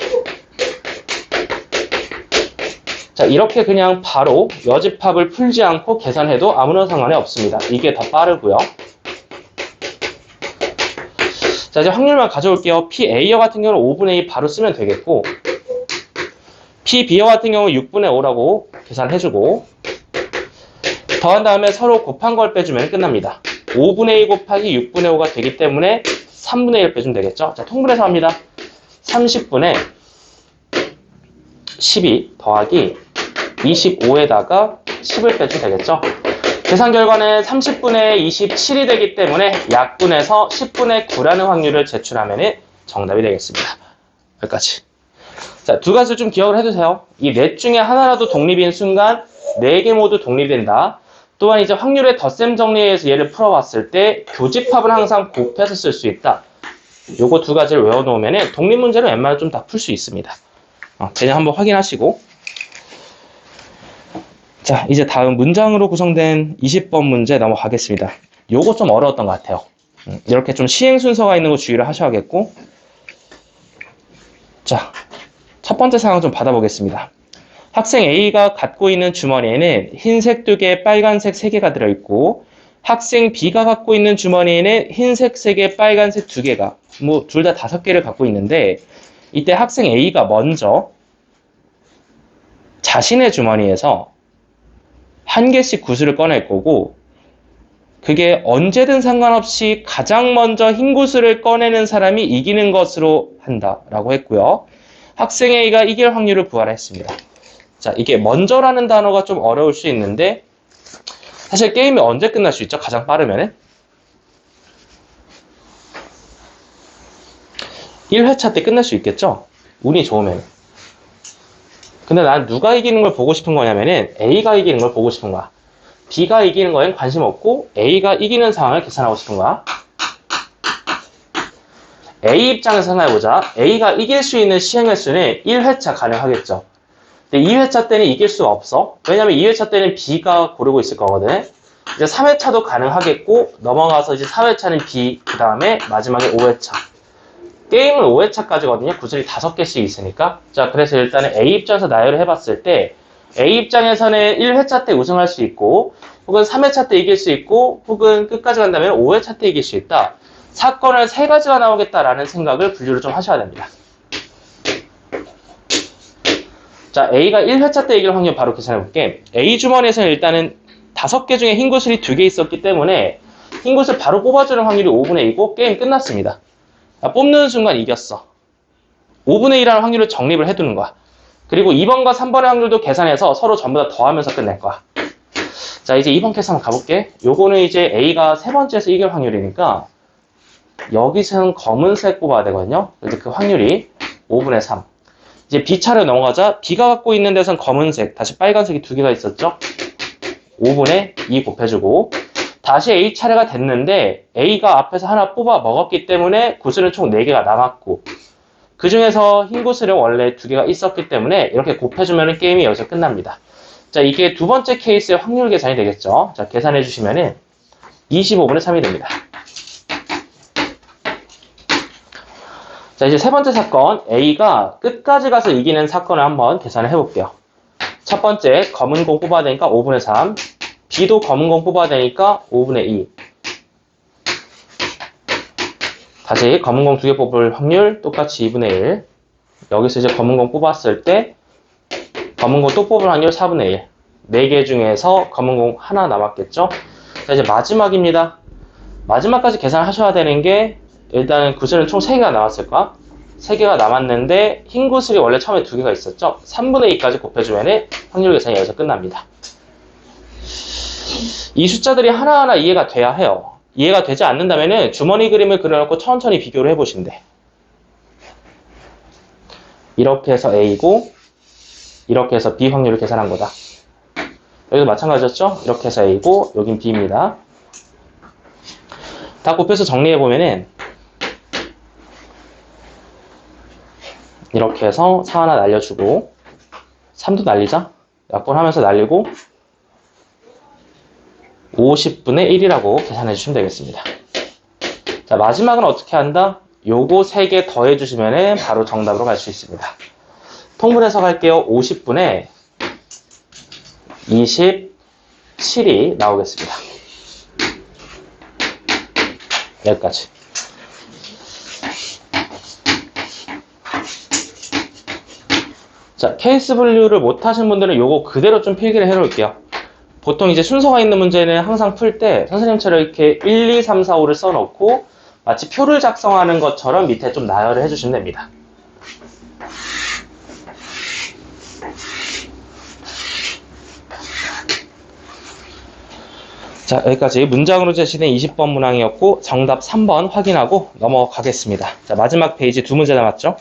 자, 이렇게 그냥 바로 여집합을 풀지 않고 계산해도 아무런 상관이 없습니다. 이게 더 빠르고요. 자, 이제 확률만 가져올게요. PA여 같은 경우는 5분의 2 바로 쓰면 되겠고 PB여 같은 경우는 6분의 5라고 계산해주고 더한 다음에 서로 곱한 걸 빼주면 끝납니다. 5분의 2 곱하기 6분의 5가 되기 때문에 3분의 1 빼주면 되겠죠. 자, 통분해서 합니다. 30분의 12 더하기 25에다가 10을 빼주면 되겠죠. 계산 결과는 30분의 27이 되기 때문에 약분해서 10분의 9라는 확률을 제출하면 정답이 되겠습니다. 여기까지. 자, 두 가지를 좀 기억을 해두세요. 이 넷 중에 하나라도 독립인 순간 4개 모두 독립된다. 또한 이제 확률의 덧셈 정리에 의해서 얘를 풀어봤을 때 교집합을 항상 곱해서 쓸 수 있다. 요거 두 가지를 외워놓으면 독립 문제를 웬만하면 좀 다 풀 수 있습니다. 그냥 한번 확인하시고 자, 이제 다음 문장으로 구성된 20번 문제 넘어가겠습니다. 요거 좀 어려웠던 것 같아요. 이렇게 좀 시행 순서가 있는 거 주의를 하셔야겠고 자, 첫 번째 상황 좀 받아보겠습니다. 학생 A가 갖고 있는 주머니에는 흰색 2개, 빨간색 3개가 들어있고 학생 B가 갖고 있는 주머니에는 흰색 3개, 빨간색 2개가 뭐 둘 다 5개를 갖고 있는데 이때 학생 A가 먼저 자신의 주머니에서 1개씩 구슬을 꺼낼 거고 그게 언제든 상관없이 가장 먼저 흰 구슬을 꺼내는 사람이 이기는 것으로 한다라고 했고요. 학생 A가 이길 확률을 구하라 했습니다. 자, 이게 먼저라는 단어가 좀 어려울 수 있는데 사실 게임이 언제 끝날 수 있죠? 가장 빠르면은 1회차 때 끝날 수 있겠죠? 운이 좋으면. 근데 난 누가 이기는 걸 보고 싶은 거냐면은 A가 이기는 걸 보고 싶은 거야. B가 이기는 거엔 관심 없고 A가 이기는 상황을 계산하고 싶은 거야. A 입장에서 생각해보자. A가 이길 수 있는 시행 횟수는 1회차 가능하겠죠. 근데 2회차 때는 이길 수가 없어. 왜냐면 2회차 때는 B가 고르고 있을 거거든. 이제 3회차도 가능하겠고 넘어가서 이제 4회차는 B, 그 다음에 마지막에 5회차. 게임은 5회차까지거든요. 구슬이 5개씩 있으니까. 자, 그래서 일단은 A 입장에서 나열을 해봤을 때 A 입장에서는 1회차 때 우승할 수 있고 혹은 3회차 때 이길 수 있고 혹은 끝까지 간다면 5회차 때 이길 수 있다. 사건을 3가지가 나오겠다라는 생각을 분류를 좀 하셔야 됩니다. 자, A가 1회차 때 이길 확률 바로 계산해볼게. A 주머니에서는 일단은 5개 중에 흰 구슬이 2개 있었기 때문에 흰 구슬 바로 뽑아주는 확률이 5분의 2고 게임 끝났습니다. 뽑는 순간 이겼어. 5분의 2라는 확률을 정립을 해두는 거야. 그리고 2번과 3번의 확률도 계산해서 서로 전부 다 더하면서 끝낼 거야. 자, 이제 2번 케이스 한번 가볼게. 요거는 이제 A가 세 번째에서 이길 확률이니까 여기서는 검은색 뽑아야 되거든요. 이제 그 확률이 5분의 3. 이제 B 차례 넘어가자. B가 갖고 있는 데선 검은색, 다시 빨간색이 2개가 있었죠. 5분의 2 곱해주고 다시 A 차례가 됐는데 A가 앞에서 하나 뽑아 먹었기 때문에 구슬은 총 4개가 남았고 그 중에서 흰 구슬은 원래 2개가 있었기 때문에 이렇게 곱해주면 게임이 여기서 끝납니다. 자, 이게 두 번째 케이스의 확률 계산이 되겠죠. 자, 계산해 주시면은 25분의 3이 됩니다. 자, 이제 세 번째 사건, A가 끝까지 가서 이기는 사건을 한번 계산을 해볼게요. 첫 번째, 검은 공 뽑아야 되니까 5분의 3. B도 검은 공 뽑아야 되니까 5분의 2. 다시 검은 공 2개 뽑을 확률 똑같이 2분의 1. 여기서 이제 검은 공 뽑았을 때 검은 공 또 뽑을 확률 4분의 1. 4개 중에서 검은 공 하나 남았겠죠? 자, 이제 마지막입니다. 마지막까지 계산하셔야 되는 게 일단은 구슬은 총 3개가 나왔을까? 3개가 남았는데 흰 구슬이 원래 처음에 2개가 있었죠? 3분의 2까지 곱해주면 확률 계산이 여기서 끝납니다. 이 숫자들이 하나하나 이해가 돼야 해요. 이해가 되지 않는다면 주머니 그림을 그려놓고 천천히 비교를 해보시면 돼. 이렇게 해서 A고 이렇게 해서 B 확률을 계산한 거다. 여기도 마찬가지였죠? 이렇게 해서 A고 여긴 B입니다. 다 곱해서 정리해보면은 이렇게 해서 4 하나 날려주고 3도 날리자. 약분하면서 날리고 50분의 1이라고 계산해 주시면 되겠습니다. 자, 마지막은 어떻게 한다? 요거 3개 더해 주시면 바로 정답으로 갈 수 있습니다. 통분해서 갈게요. 50분의 27이 나오겠습니다. 여기까지. 자, 케이스 분류를 못 하신 분들은 요거 그대로 좀 필기를 해 놓을게요. 보통 이제 순서가 있는 문제는 항상 풀 때 선생님처럼 이렇게 1, 2, 3, 4, 5를 써놓고 마치 표를 작성하는 것처럼 밑에 좀 나열을 해주시면 됩니다. 자, 여기까지 문장으로 제시된 20번 문항이었고 정답 3번 확인하고 넘어가겠습니다. 자, 마지막 페이지 2문제 남았죠?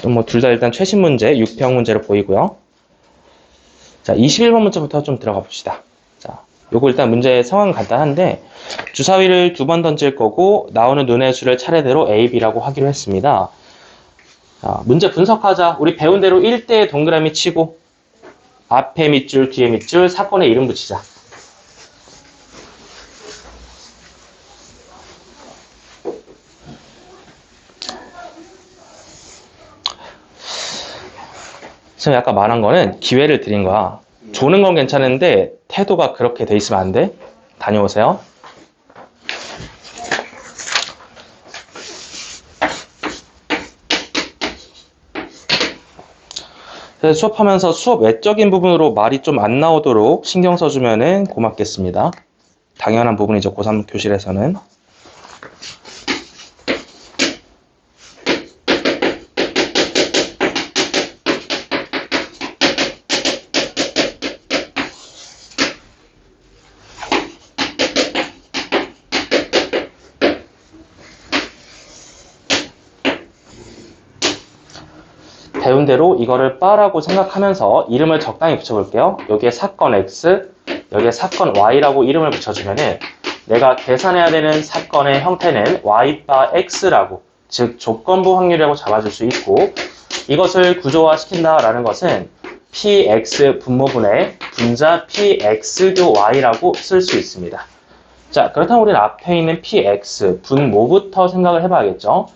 뭐 둘 다 일단 최신 문제, 6평 문제로 보이고요. 자, 21번 문제부터 좀 들어가 봅시다. 자, 요거 일단 문제 상황 간단한데 주사위를 2번 던질 거고 나오는 눈의 수를 차례대로 A, B라고 하기로 했습니다. 자, 문제 분석하자. 우리 배운 대로 1대에 동그라미 치고 앞에 밑줄, 뒤에 밑줄, 사건의 이름 붙이자. 지금 아까 말한 거는 기회를 드린 거야. 조는 건 괜찮은데 태도가 그렇게 돼 있으면 안 돼. 다녀오세요. 그래서 수업하면서 수업 외적인 부분으로 말이 좀 안 나오도록 신경 써주면 고맙겠습니다. 당연한 부분이죠. 고3 교실에서는. 배운 대로 이거를 바라고 생각하면서 이름을 적당히 붙여볼게요. 여기에 사건 X, 여기에 사건 Y라고 이름을 붙여주면은 내가 계산해야 되는 사건의 형태는 Y바 X라고, 즉 조건부 확률이라고 잡아줄 수 있고, 이것을 구조화시킨다라는 것은 PX 분모분의 분자 PX교 Y라고 쓸 수 있습니다. 자, 그렇다면 우리는 앞에 있는 PX 분모부터 생각을 해봐야겠죠.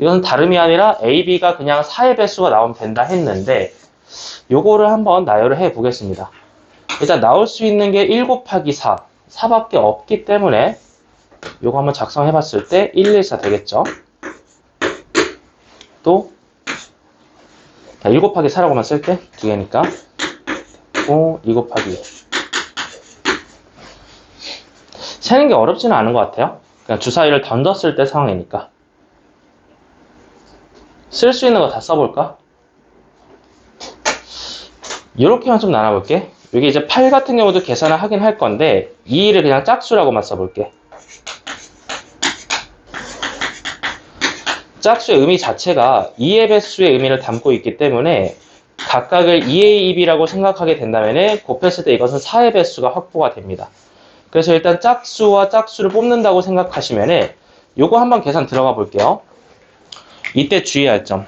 이것은 다름이 아니라 A, B가 그냥 4의 배수가 나오면 된다 했는데 요거를 한번 나열을 해 보겠습니다. 일단 나올 수 있는 게 1 곱하기 4, 4밖에 없기 때문에 요거 한번 작성해 봤을 때 1, 1, 4 되겠죠. 또 1 곱하기 4라고만 쓸게. 2개니까 2 곱하기 2. 세는 게 어렵지는 않은 것 같아요. 그냥 주사위를 던졌을 때 상황이니까. 쓸 수 있는 거 다 써볼까? 이렇게만 좀 나눠볼게. 여기 이제 8 같은 경우도 계산을 하긴 할 건데 2를 그냥 짝수라고만 써볼게. 짝수의 의미 자체가 2의 배수의 의미를 담고 있기 때문에 각각을 2A, 2B라고 생각하게 된다면 곱했을 때 이것은 4의 배수가 확보가 됩니다. 그래서 일단 짝수와 짝수를 뽑는다고 생각하시면 요거 한번 계산 들어가 볼게요. 이때 주의할 점.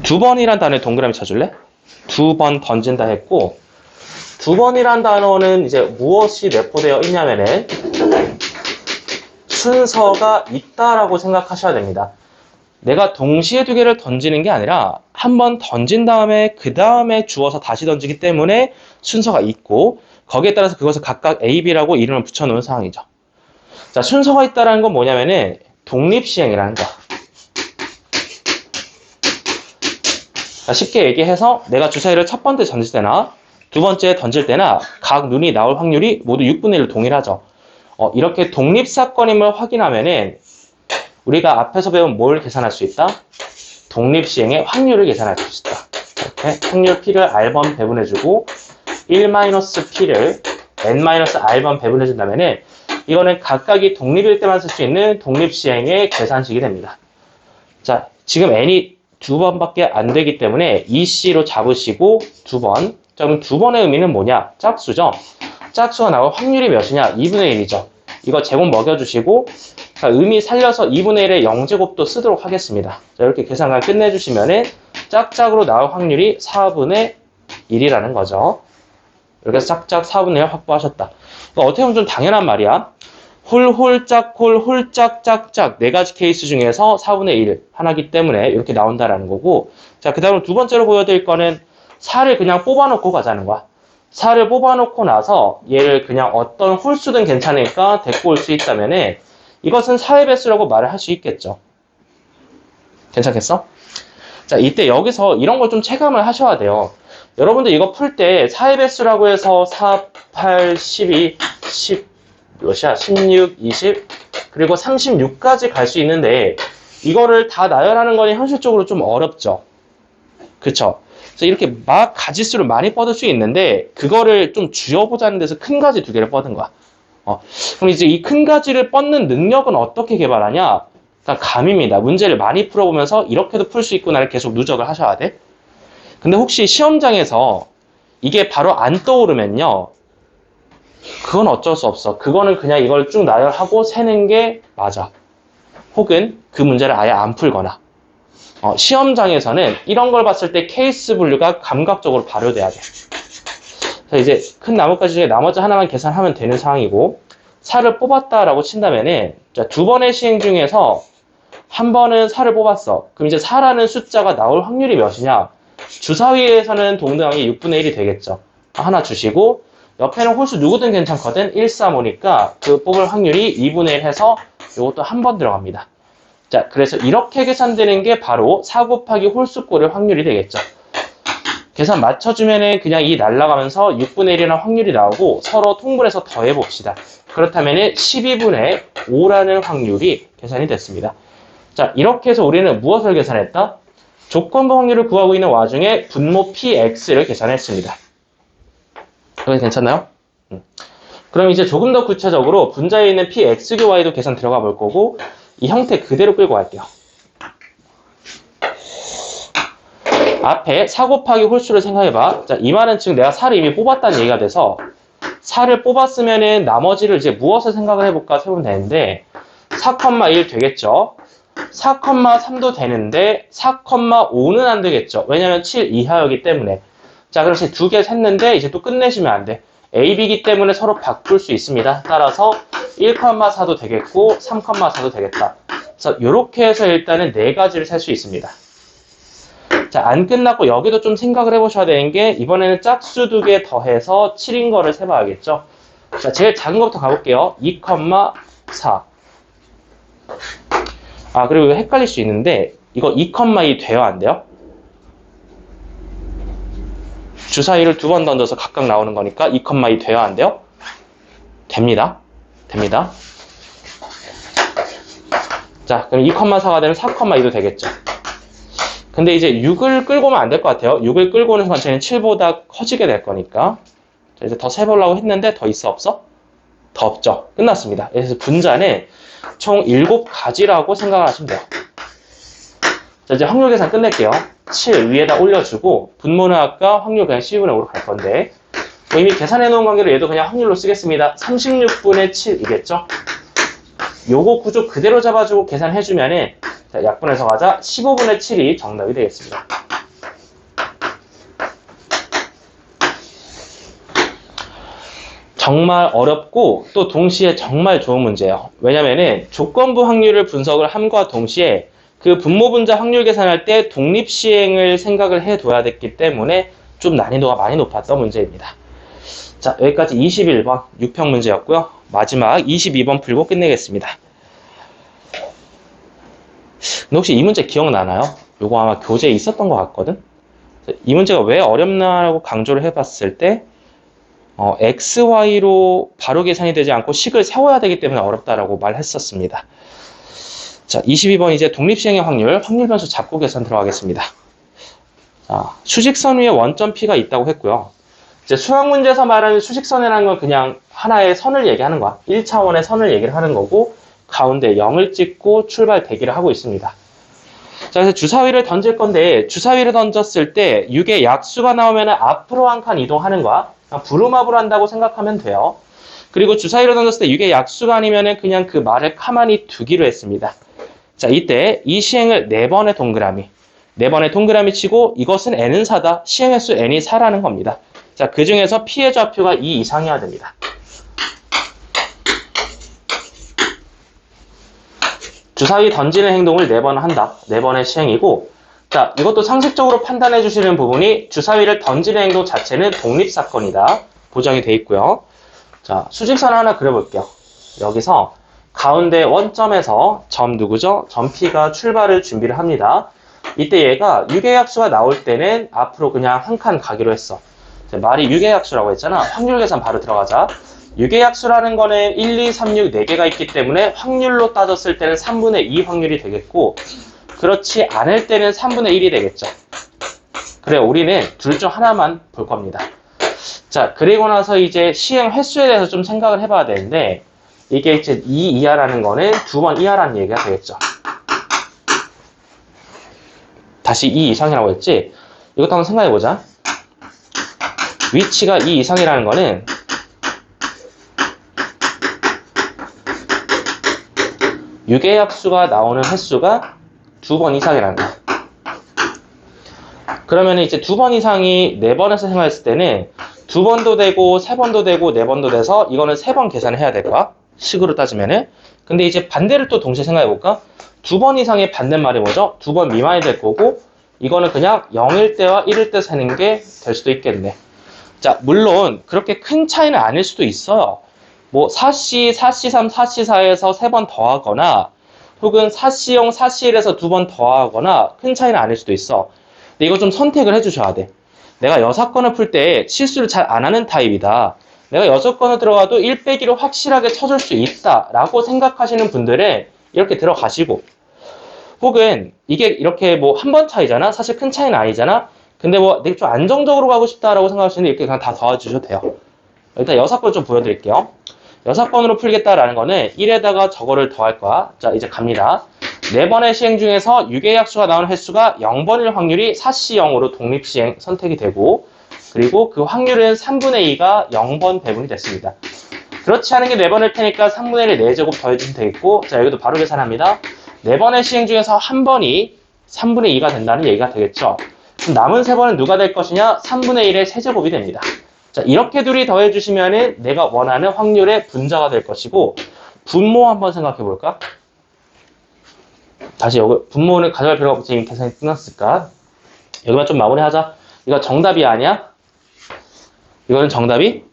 두 번이란 단어에 동그라미 쳐줄래? 두 번 던진다 했고, 두 번이란 단어는 이제 무엇이 내포되어 있냐면은 순서가 있다라고 생각하셔야 됩니다. 내가 동시에 두 개를 던지는 게 아니라 한 번 던진 다음에 그 다음에 주워서 다시 던지기 때문에 순서가 있고, 거기에 따라서 그것을 각각 A, B라고 이름을 붙여놓은 상황이죠. 자, 순서가 있다라는 건 뭐냐면은 독립시행이라는 거. 자, 쉽게 얘기해서 내가 주사위를 첫 번째 던질 때나 두 번째 던질 때나 각 눈이 나올 확률이 모두 6분의 1로 동일하죠. 이렇게 독립사건임을 확인하면은 우리가 앞에서 배운 뭘 계산할 수 있다? 독립시행의 확률을 계산할 수 있다. 이렇게 확률 P를 R번 배분해주고 1-P를 N-R번 배분해준다면은 이거는 각각이 독립일 때만 쓸 수 있는 독립시행의 계산식이 됩니다. 자, 지금 N이 두 번밖에 안 되기 때문에 EC로 잡으시고 두 번. 자, 그럼 두 번의 의미는 뭐냐? 짝수죠. 짝수가 나올 확률이 몇이냐? 2분의 1이죠. 이거 제곱 먹여주시고, 자, 의미 살려서 2분의 1의 0제곱도 쓰도록 하겠습니다. 자, 이렇게 계산을 끝내주시면은 짝짝으로 나올 확률이 4분의 1이라는 거죠. 이렇게 해서 짝짝 4분의 1 확보하셨다. 그러니까 어떻게 보면 좀 당연한 말이야. 홀짝홀 홀짝짝짝 네 가지 케이스 중에서 4분의 1 하나기 때문에 이렇게 나온다라는 거고, 자, 그 다음에 두 번째로 보여드릴 거는 4를 그냥 뽑아놓고 가자는 거야. 4를 뽑아놓고 나서 얘를 그냥 어떤 홀수든 괜찮으니까 데리고 올 수 있다면은 이것은 4의 배수라고 말을 할 수 있겠죠. 괜찮겠어? 자, 이때 여기서 이런 걸 좀 체감을 하셔야 돼요. 여러분들 이거 풀 때 4의 배수라고 해서 4, 8, 12, 10 몇이야? 16, 20 그리고 36까지 갈 수 있는데 이거를 다 나열하는 건 현실적으로 좀 어렵죠. 그쵸? 그래서 이렇게 막 가지수를 많이 뻗을 수 있는데 그거를 좀 쥐어보자는 데서 큰 가지 두 개를 뻗은 거야. 그럼 이제 이 큰 가지를 뻗는 능력은 어떻게 개발하냐? 그러니까 감입니다. 문제를 많이 풀어보면서 이렇게도 풀 수 있구나를 계속 누적을 하셔야 돼. 근데 혹시 시험장에서 이게 바로 안 떠오르면요. 그건 어쩔 수 없어. 그거는 그냥 이걸 쭉 나열하고 세는 게 맞아. 혹은 그 문제를 아예 안 풀거나. 시험장에서는 이런 걸 봤을 때 케이스 분류가 감각적으로 발효돼야 돼. 그래서 이제 큰 나뭇가지 중에 나머지 하나만 계산하면 되는 상황이고 4를 뽑았다라고 친다면은 자, 두 번의 시행 중에서 한 번은 4를 뽑았어. 그럼 이제 4라는 숫자가 나올 확률이 몇이냐? 주사위에서는 동등하게 6분의 1이 되겠죠. 하나 주시고 옆에는 홀수 누구든 괜찮거든. 1, 3, 5니까 그 뽑을 확률이 2분의 1 해서 이것도 한 번 들어갑니다. 자, 그래서 이렇게 계산되는 게 바로 4 곱하기 홀수꼴의 확률이 되겠죠. 계산 맞춰주면은 그냥 이 날라가면서 6분의 1이라는 확률이 나오고 서로 통분해서 더해봅시다. 그렇다면은 12분의 5라는 확률이 계산이 됐습니다. 자, 이렇게 해서 우리는 무엇을 계산했다? 조건부 확률을 구하고 있는 와중에 분모 px를 계산했습니다. 여기 괜찮나요? 그럼 이제 조금 더 구체적으로 분자에 있는 pxqy도 계산 들어가 볼 거고 이 형태 그대로 끌고 갈게요. 앞에 4 곱하기 홀수를 생각해봐. 자, 이 말은 지금 내가 4를 이미 뽑았다는 얘기가 돼서 4를 뽑았으면은 나머지를 이제 무엇을 생각을 해볼까 세우면 되는데 4,1 되겠죠. 4,3도 되는데 4,5는 안 되겠죠. 왜냐면 7 이하이기 때문에. 자, 그래서 두 개 샜는데 이제 또 끝내시면 안 돼. A, B이기 때문에 서로 바꿀 수 있습니다. 따라서 1,4도 되겠고 3,4도 되겠다. 그래서 이렇게 해서 일단은 네 가지를 셀 수 있습니다. 자, 안 끝났고 여기도 좀 생각을 해보셔야 되는 게 이번에는 짝수 두 개 더해서 7인 거를 세봐야겠죠. 자, 제일 작은 것부터 가볼게요. 2,4. 아, 그리고 이거 헷갈릴 수 있는데 이거 2,2 돼요? 안 돼요? 주사위를 두 번 던져서 각각 나오는 거니까 2,2 돼요? 안 돼요? 됩니다. 됩니다. 자, 그럼 2,4가 되면 4,2도 되겠죠. 근데 이제 6을 끌고 오면 안 될 것 같아요. 6을 끌고 오는 순간 쟤는 7보다 커지게 될 거니까. 자, 이제 더 세보려고 했는데 더 있어 없어? 더 없죠. 끝났습니다. 그래서 분자는 총 7가지라고 생각하시면 돼요. 자, 이제 확률 계산 끝낼게요. 7 위에다 올려주고 분모는 아까 확률 그냥 12분의 5로 갈 건데 뭐 이미 계산해 놓은 관계로 얘도 그냥 확률로 쓰겠습니다. 36분의 7이겠죠? 요거 구조 그대로 잡아주고 계산해주면은 자, 약분해서 가자 15분의 7이 정답이 되겠습니다. 정말 어렵고 또 동시에 정말 좋은 문제예요. 왜냐면은 조건부 확률을 분석을 함과 동시에 그 분모분자 확률 계산할 때 독립시행을 생각을 해둬야 됐기 때문에 좀 난이도가 많이 높았던 문제입니다. 자, 여기까지 21번 6평 문제였고요. 마지막 22번 풀고 끝내겠습니다. 근데 혹시 이 문제 기억나나요? 요거 아마 교재에 있었던 것 같거든? 이 문제가 왜 어렵나라고 강조를 해봤을 때 X, Y로 바로 계산이 되지 않고 식을 세워야 되기 때문에 어렵다라고 말했었습니다. 자, 22번 이제 독립시행의 확률 변수 잡고 계산 들어가겠습니다. 자, 수직선 위에 원점 P가 있다고 했고요. 이제 수학 문제에서 말하는 수직선이라는 건 그냥 하나의 선을 얘기하는 거야. 1차원의 선을 얘기를 하는 거고 가운데 0을 찍고 출발 대기를 하고 있습니다. 자, 그래서 주사위를 던질 건데 주사위를 던졌을 때 6의 약수가 나오면 앞으로 한 칸 이동하는 거야. 그냥 부름합으로 한다고 생각하면 돼요. 그리고 주사위를 던졌을 때 6의 약수가 아니면 그냥 그 말을 가만히 두기로 했습니다. 자, 이때 이 시행을 4번의 동그라미 4번의 동그라미 치고 이것은 n은 4다. 시행 횟수 n이 4라는 겁니다. 자, 그 중에서 P의 좌표가 2 이상이어야 됩니다. 주사위 던지는 행동을 4번 한다. 4번의 시행이고 자, 이것도 상식적으로 판단해 주시는 부분이 주사위를 던지는 행동 자체는 독립사건이다. 보정이 돼 있고요. 자, 수직선 하나 그려볼게요. 여기서 가운데 원점에서 점 누구죠? 점 P가 출발을 준비를 합니다. 이때 얘가 6의 약수가 나올 때는 앞으로 그냥 한 칸 가기로 했어. 말이 6의 약수라고 했잖아. 확률 계산 바로 들어가자. 6의 약수라는 거는 1, 2, 3, 6, 4개가 있기 때문에 확률로 따졌을 때는 3분의 2 확률이 되겠고 그렇지 않을 때는 3분의 1이 되겠죠. 그래, 우리는 둘 중 하나만 볼 겁니다. 자, 그리고 나서 이제 시행 횟수에 대해서 좀 생각을 해봐야 되는데 이게 이제 2 이하라는 거는 2번 이하라는 얘기가 되겠죠. 다시 2 이상이라고 했지? 이것도 한번 생각해보자. 위치가 2 이상이라는 거는 육의 약수가 나오는 횟수가 2번 이상이라는 거야. 그러면 이제 2번 이상이 4번에서 생각했을 때는 2번도 되고 3번도 되고 4번도 돼서 이거는 3번 계산을 해야 될 거야. 식으로 따지면은. 근데 이제 반대를 또 동시에 생각해볼까? 2번 이상의 반대말이 뭐죠? 2번 미만이 될 거고 이거는 그냥 0일 때와 1일 때 세는 게 될 수도 있겠네. 자, 물론 그렇게 큰 차이는 아닐 수도 있어요. 뭐 4C, 4C3, 4C4에서 3번 더하거나 혹은 4C0, 4C1에서 2번 더하거나 큰 차이는 아닐 수도 있어. 근데 이거 좀 선택을 해주셔야 돼. 내가 6건을 풀 때 실수를 잘 안 하는 타입이다. 내가 6건을 들어가도 1 빼기로 확실하게 쳐줄 수 있다 라고 생각하시는 분들은 이렇게 들어가시고 혹은 이게 이렇게 뭐 한 번 차이잖아. 사실 큰 차이는 아니잖아. 근데 뭐 내가 좀 안정적으로 가고 싶다라고 생각하시는데 이렇게 그냥 다 도와주셔도 돼요. 일단 6건 좀 보여드릴게요. 6번으로 풀겠다라는 거는 1에다가 저거를 더할 거야. 자, 이제 갑니다. 4번의 시행 중에서 6의 약수가 나오는 횟수가 0번일 확률이 4C0으로 독립시행 선택이 되고 그리고 그 확률은 3분의 2가 0번 배분이 됐습니다. 그렇지 않은 게 4번일 테니까 3분의 1에 4제곱 더해주시면 되겠고 자, 여기도 바로 계산합니다. 4번의 시행 중에서 한 번이 3분의 2가 된다는 얘기가 되겠죠. 그럼 남은 3번은 누가 될 것이냐? 3분의 1의 세제곱이 됩니다. 자, 이렇게 둘이 더해주시면은 내가 원하는 확률의 분자가 될 것이고 분모 한번 생각해 볼까? 다시 여기 분모는 가져갈 필요가 없지. 이미 계산이 끝났을까? 여기만 좀 마무리하자. 이거 정답이 아니야? 이거는 정답이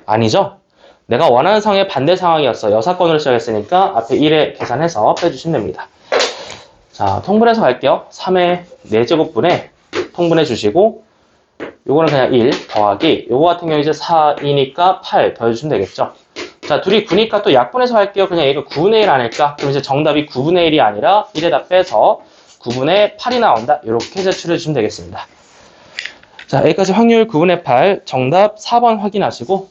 아니죠? 내가 원하는 상황의 반대 상황이었어. 6건으로 시작했으니까 앞에 1에 계산해서 빼주시면 됩니다. 자, 통분해서 갈게요. 3의 4제곱분에 통분해 주시고 요거는 그냥 1 더하기 요거 같은 경우 이제 4이니까 8 더해주시면 되겠죠. 자, 둘이 9니까 또 약분해서 할게요. 그냥 얘가 9분의 1 아닐까? 그럼 이제 정답이 9분의 1이 아니라 1에다 빼서 9분의 8이 나온다. 이렇게 제출해 주시면 되겠습니다. 자, 여기까지 확률 9분의 8 정답 4번 확인하시고